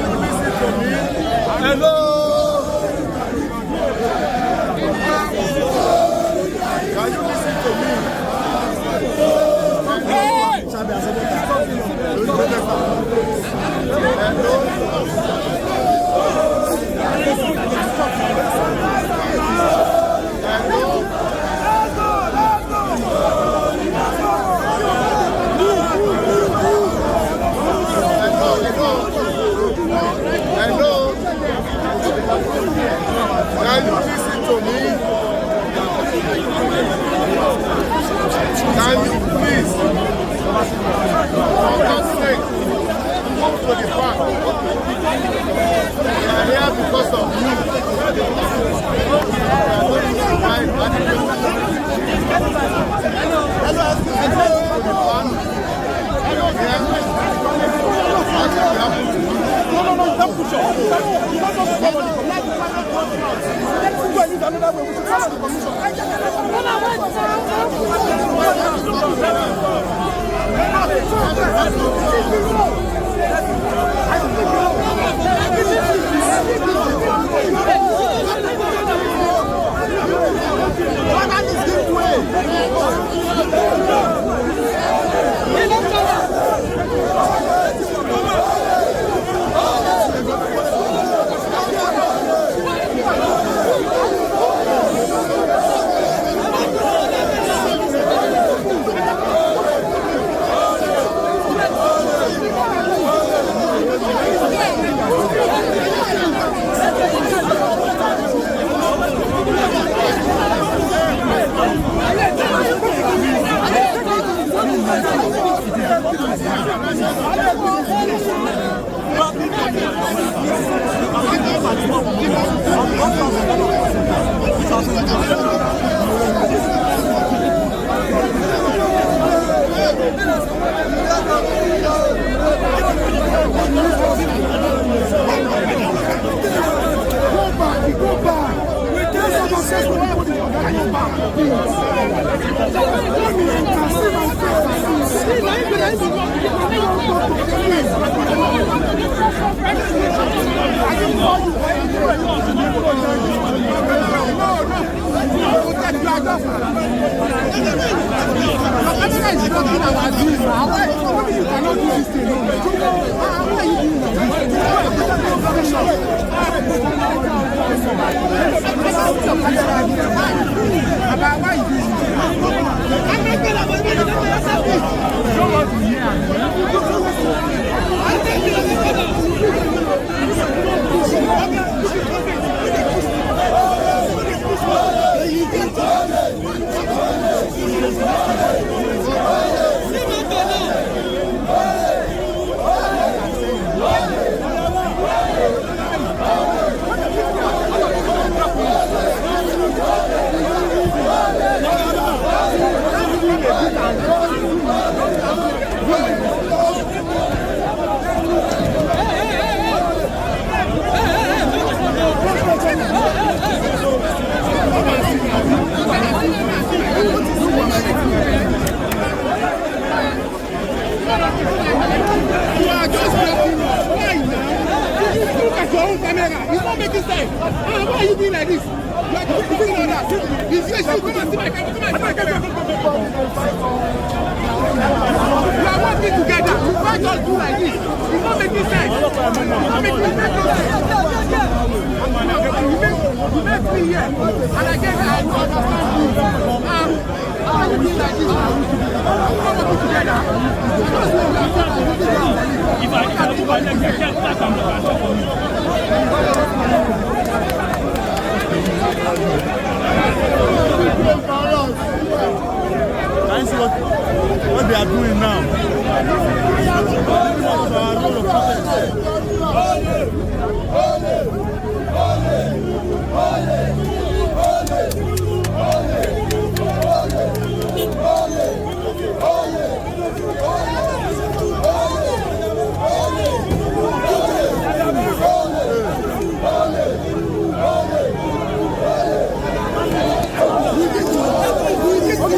[SPEAKER 4] you listen to me? Hello. Can you listen to me? Can you listen to me? Can you please, for God's sake, come to the park? We are here because of you. We are going to provide adequate What they are doing now.
[SPEAKER 8] Okay.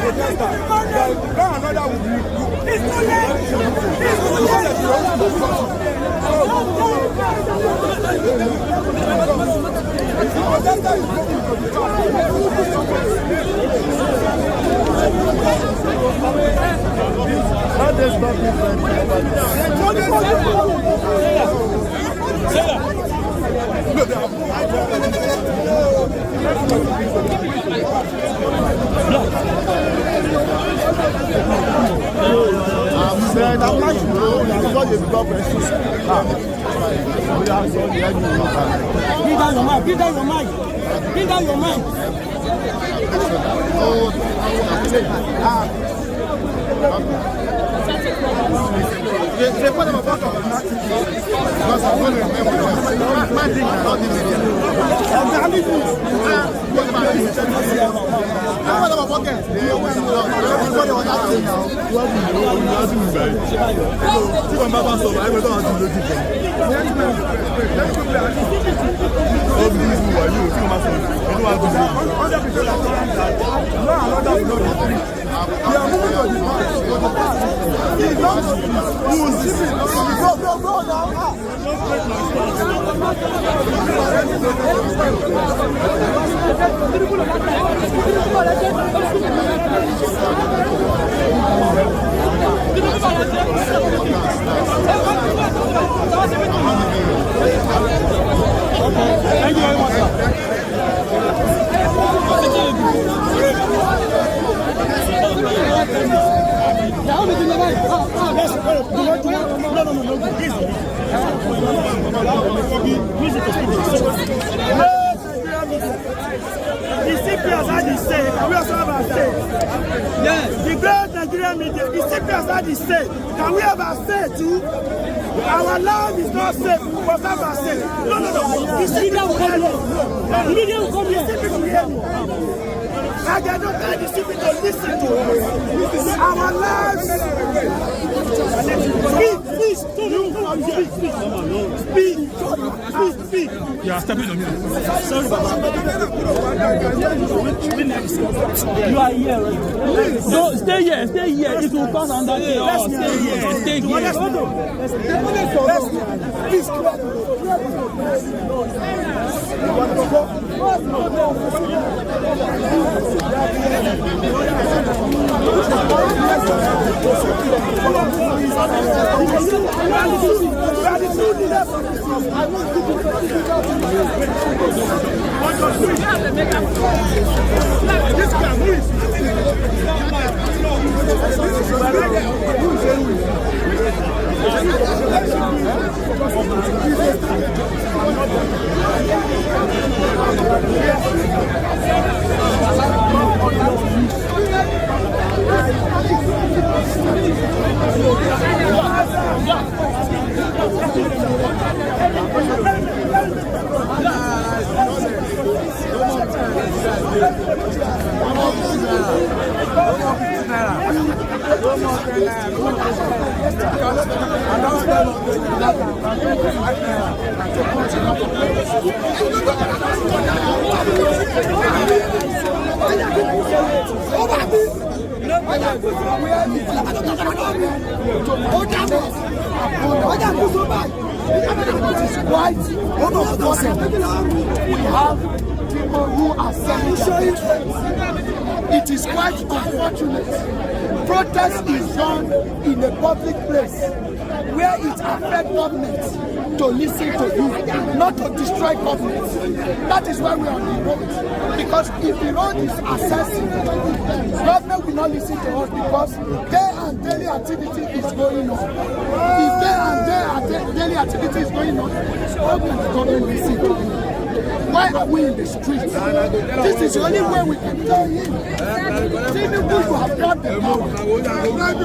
[SPEAKER 4] protester. Then another will be. It's too late. It's too late.
[SPEAKER 8] Bring down your mind. Bring down your mind.
[SPEAKER 4] Thank you very much, sir.
[SPEAKER 8] The CPS had the say, and we also have our say. Yes. The great Nigerian media, the CPS had the say. Can we have our say too? Our land is not safe. We must have our say. No. The media will come here. The media will come here. The CPS will hear me. I don't tell the CPS to listen to us. Our lives. Speak.
[SPEAKER 4] You are stepping on me.
[SPEAKER 8] Sorry, Baba. You are here, right? No, stay here. It will pass under chaos. Stay here. Please.
[SPEAKER 1] We have people who are selling. It is quite unfortunate. Protest is done in a public place where it affects government to listen to you, not to destroy government. That is why we are on the road. Because if the road is accessible, government will not listen to us because day and daily activity is going on. If day and daily activity is going on, how can the government listen to you? Why are we in the streets? This is the only way we can tell him. Tinubu, you have got the power.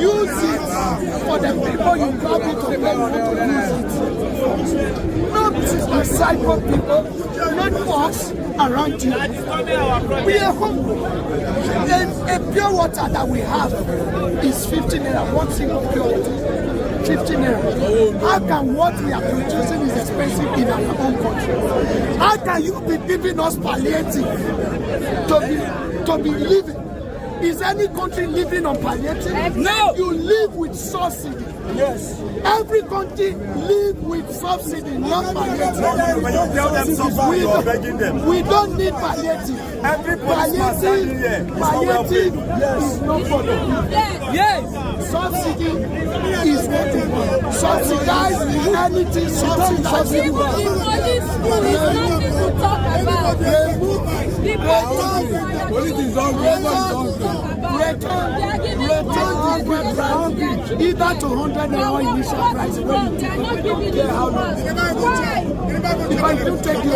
[SPEAKER 1] Use it for the people you grab it to use it. Not recycle people, not us around you. We are home. A pure water that we have is 15 naira, one single pure water. 50 naira. How can what we are producing is expensive in our own country? How can you be giving us palliative to be living? Is any country living on palliative?
[SPEAKER 7] No.
[SPEAKER 1] You live with subsidy.
[SPEAKER 4] Yes.
[SPEAKER 1] Every country live with subsidy, not palliative.
[SPEAKER 4] When you tell them something, you are begging them.
[SPEAKER 1] We don't need palliative.
[SPEAKER 4] Every policeman standing here is not well paid.
[SPEAKER 1] Is not for the people.
[SPEAKER 7] Yes.
[SPEAKER 1] Subsidy is what we want. Subsidize anything. Subsidize
[SPEAKER 7] Even the police school is nothing to talk about. The police is
[SPEAKER 1] either to 100 naira initial price when you take it. Don't care how long. If I do take you a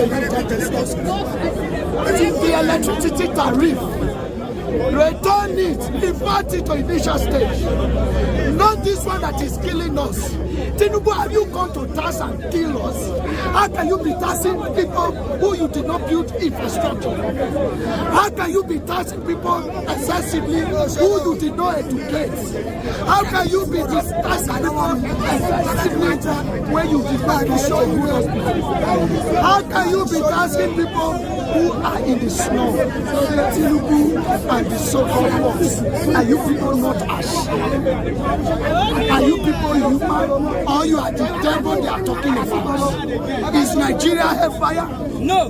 [SPEAKER 1] the electricity tariff, return it, revert it to initial stage. Not this one that is killing us. Tinubu, have you come to tax and kill us? How can you be taxing people who you did not build infrastructure? How can you be taxing people excessively who you did not educate? How can you be taxing people excessively when you did not show you hospital? How can you be taxing people who are in the snow? Tinubu and the so-called boss. Are you people not ashamed? Are you people human? Or you are the devil they are talking about? Is Nigeria hellfire?
[SPEAKER 7] No.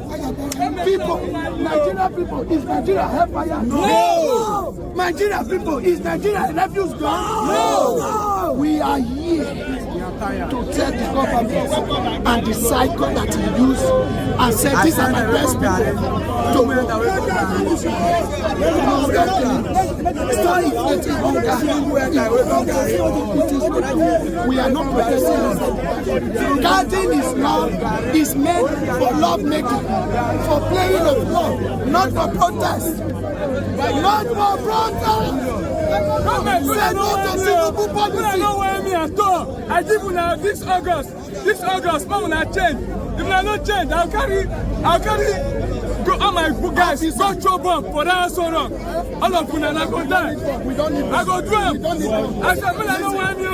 [SPEAKER 1] People, Nigeria people, is Nigeria hellfire? No. Nigeria people, is Nigeria refuse ground? No. We are here to tell the government and the cycle that he used and said these are my best people to we are not protesting. Garden is love, is made for love making, for playing of love, not for protest. Not for protest. Say no to Tinubu policy.
[SPEAKER 4] I give you now this August, man, when I change. If I not change, I'll carry go all my guys, go throw bomb for that so long. All of you and I go die. I go do them. I said, man, I don't want you.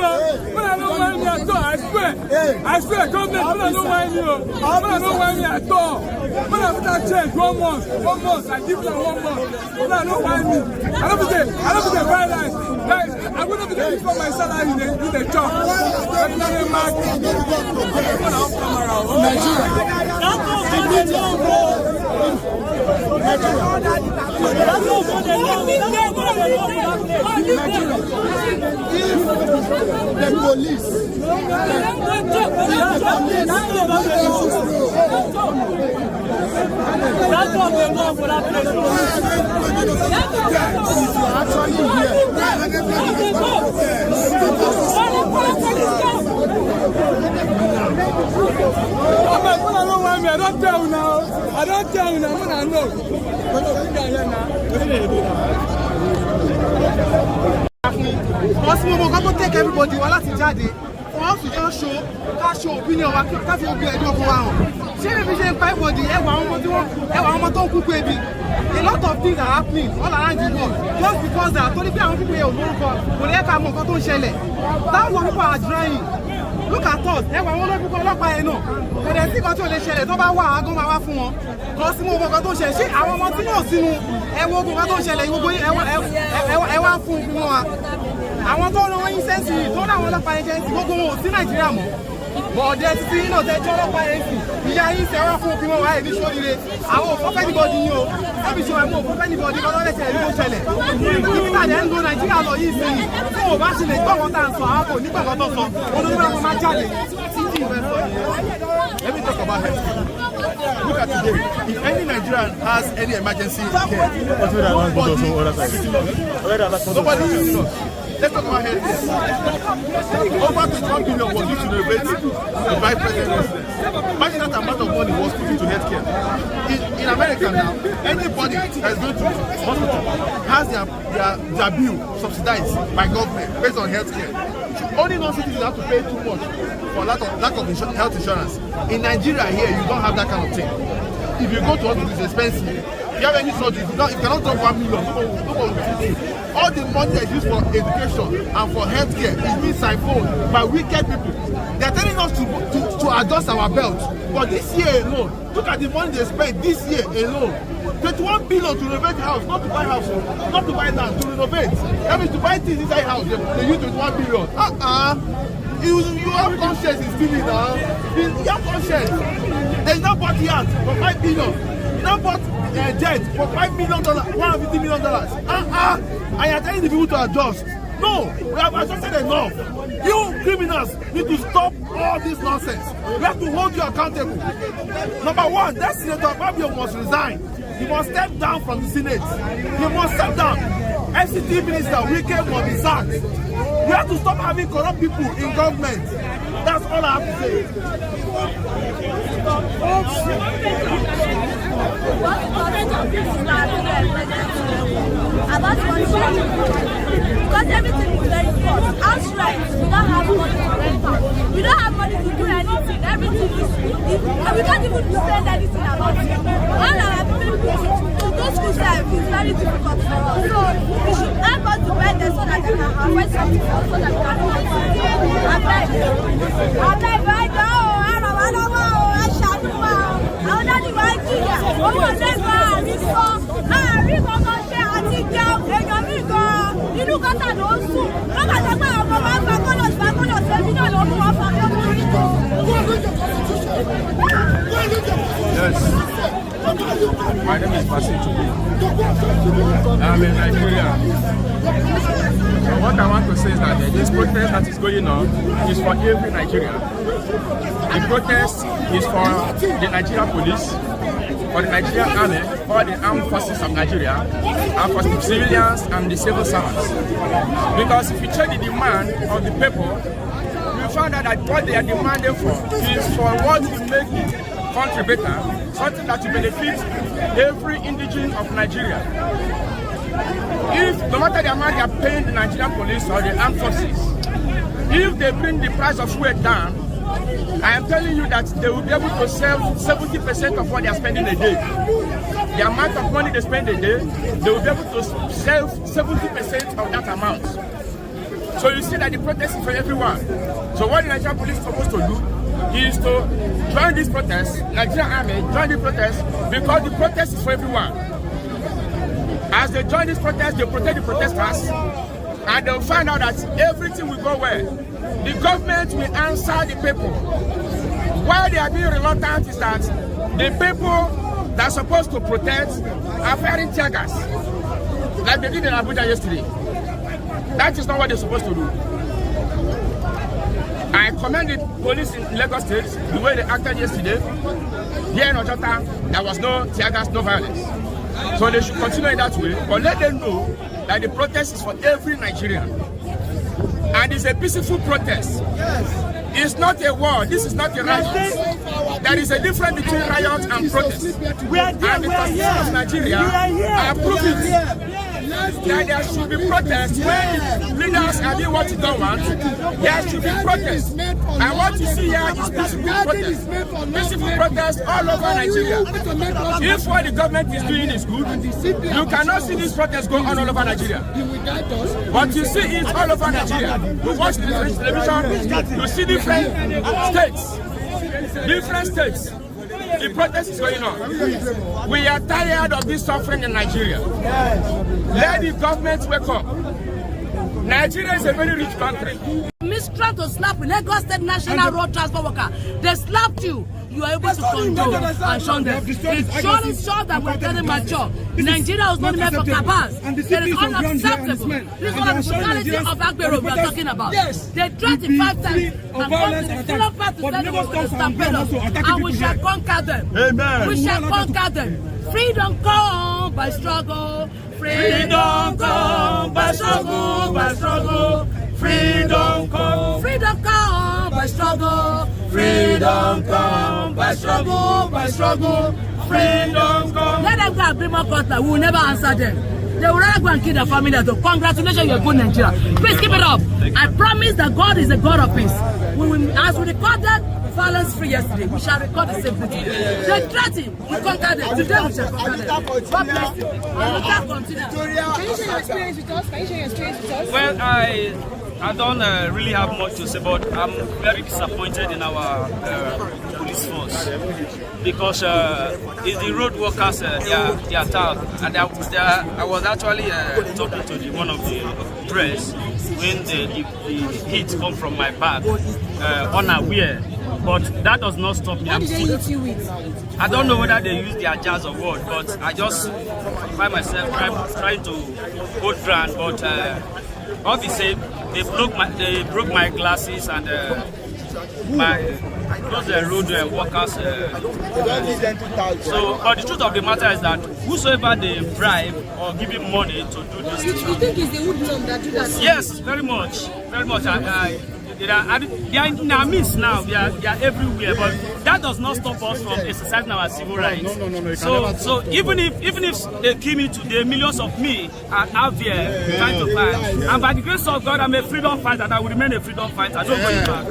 [SPEAKER 4] Man, I don't want me at all. I swear, government, man, I don't want you. Man, I don't want me at all. Man, after that change, 1 month, I give them 1 month. Man, I don't want me. I don't be the violence. I'm going to be the for my salary in the job.
[SPEAKER 1] The police.
[SPEAKER 4] I don't tell you now. I don't tell you now. I know.
[SPEAKER 8] Because we want to take everybody while at jáde. For us to just show opinion wa ká fi obi ẹjọ́ fún wa hàn. Ṣé ní fi ṣe ń pa everybody ẹwà ọmọ tó ń kúkú ebi? A lot of things are happening all around the world just because that torí pé àwọn people yẹn ò lórúkọ kò ní ẹ̀ka mọ nǹkan tó ń ṣẹlẹ̀. That's why people are drying. Look at us, ẹwà wọn lórúkọ ọlọ́pàá yẹn náà. Kò dẹ̀ sí nǹkan tí ò lè ṣẹlẹ̀ tó bá wà ágán máa wá fún wọn. Kò sí mọ nǹkan tó ń ṣẹlẹ̀ ṣé àwọn ọmọ tí náà sínú ẹwọ ogun nǹkan tó ń ṣẹlẹ̀ ìwògbó ẹwà fún wọn wa. Àwọn tó rán wọn yín sẹ́ǹsì tó rán àwọn ọlọ́pàá yẹn jẹ́ gbogbo wọn ò sí Nàìjíríà mọ́. Bọ̀dẹ̀ títí náà tẹ́ jọ́ ọlọ́pàá yẹn sì ìyá yín ṣe wá fún òfin wọn wáyé ní sóríire. Àwọn òfófẹ́ níbọ̀dì yín o. Ẹbí ṣe wà mú òfófẹ́ níbọ̀dì kan lọ́lẹ̀ tẹ̀lé ló ṣẹlẹ̀. Nígbà tẹ̀ ń lo Nàìjíríà lọ yìí sí i. Tí ò bá ṣe lè gbọ́ wọn tá à ń sọ àwọn kò ní gbàgbọ́ tó sọ. Olórí wọn máa jáde.
[SPEAKER 9] Let me talk about health. Look at today. If any Nigerian has any emergency care, nobody is not. Let's talk about health care. Over 21 billion was used to renovate the vice president's residence. Imagine that amount of money was put into health care. In America now, anybody that is going to hospital has their bill subsidized by government based on health care. Only non-citizens have to pay too much for lack of health insurance. In Nigeria here, you don't have that kind of thing. If you go to hospital, it's expensive. If you have any surgery, you cannot drop 1 million. All the money that is used for education and for healthcare is being siphoned by wicked people. They are telling us to adjust our belt. But this year alone, look at the money they spent this year alone. 20 21 billion to renovate the house, not to buy house, not to buy land, to renovate. That means to buy things inside house, they use 21 billion. You have conscience in stealing now. You have conscience. They now bought yacht for 5 billion. You now bought jet for $5 million, $150 million. And you're telling the people to adjust. No, we have adjusted enough. You criminals need to stop all this nonsense. We have to hold you accountable. Number one, that Senator Fabio must resign. He must step down from the Senate. He must step down. FCT Minister Wike must be sacked. We have to stop having corrupt people in government. That's all I have to say.
[SPEAKER 10] Because everything is very cost. House rent, we don't have money to rent out. We don't have money to do anything. Everything is and we can't even spend anything about it. All our people to go school service is very difficult for us. So we should help us to buy them so that they can avoid something for us so that we can do it. Àwọn dájú wá jìyà, owó lẹ́gbà àrísọ́, àárín kankan ṣe àti jẹun, èèyàn mí gan-an, inú gọ́tà ló ń sùn, lọ́kàtà pé àwọn ọmọ wa ń fa kọ́lọ̀sì, ẹbí náà ló mú wọn fa kọ́lọ̀sì.
[SPEAKER 4] Yes. My name is Basil Chubi. I'm in Nigeria. So what I want to say is that this protest that is going on is for every Nigerian. The protest is for the Nigerian police, for the Nigerian army, for the armed forces of Nigeria, and for the civilians and the civil servants. Because if you check the demand of the people, you find out that what they are demanding for is for what will make the country better, something that will benefit every indigene of Nigeria. If, no matter the amount they are paying the Nigerian police or the armed forces, if they bring the price of fuel down, I am telling you that they will be able to save 70% of what they are spending a day. The amount of money they spend a day, they will be able to save 70% of that amount. So you see that the protest is for everyone. So what the Nigerian police is supposed to do is to join this protest, Nigerian army, join the protest, because the protest is for everyone. As they join this protest, they protect the protesters, and they'll find out that everything will go well. The government will answer the people. Why they are being reluctant is that the people that are supposed to protest are firing tear gas, like they did in Abuja yesterday. That is not what they're supposed to do. I commend the police in Lagos State, the way they acted yesterday. Here in Ojota, there was no tear gas, no violence. So they should continue in that way, but let them know that the protest is for every Nigerian. And it's a peaceful protest. Yes. It's not a war. This is not a riot. There is a difference between riot and protest. And the Constitution of Nigeria are proving that there should be protest when leaders are doing what you don't want. There should be protest. And what you see here is peaceful protest. Peaceful protest all over Nigeria. If what the government is doing is good, you cannot see this protest go on all over Nigeria. But you see it all over Nigeria. You watch the television, you see different states. Different states. The protest is going on. We are tired of this suffering in Nigeria. Let the government wake up. Nigeria is a very rich country.
[SPEAKER 7] Trying to slap Lagos State National Road Transport Worker. They slapped you. You are able to condone and shun them. It surely shows that we are getting mature. Nigeria was not meant for cabals. It is unacceptable. This is one of the brutality of Agbero we are talking about. They threatened 5 times and come to the Philip Park to tell them to stampede us. And we shall conquer them. Amen. We shall conquer them. Freedom come by struggle. Freedom come by struggle, by struggle. Freedom come. Freedom come by struggle. Freedom come by struggle, by struggle. Freedom come. Let them go and bring more cutler. We will never answer them. They will rather go and kill their family. So congratulations, you're good Nigeria. Please keep it up. I promise that God is a God of peace. We will, as we recorded violence free yesterday, we shall record the same thing. They threatened, we conquered them. Today we shall conquer them. God bless you. And we can continue. Can you share your experience with us? Can you share your experience with us?
[SPEAKER 11] Well, I don't really have much to say, but I'm very disappointed in our police force because it's the road workers their town. And I was actually talking to one of the press when the heat come from my back unaware. But that does not stop me.
[SPEAKER 7] What did they hit you with?
[SPEAKER 11] I don't know whether they use their jazz or what, but I just find myself trying to hold ground. But all the same, they broke my glasses and those road workers. So, but the truth of the matter is that whosoever they bribe or give him money to do this,
[SPEAKER 7] You think it's the hoodlum that do that?
[SPEAKER 11] yes, very much, very much. They are in our midst now. They are everywhere, but that does not stop us from exercising our civil rights. So even if they kill me today, millions of me are out there trying to fight. And by the grace of God, I'm a freedom fighter. And I will remain a freedom fighter. I don't go back.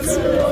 [SPEAKER 1] Go!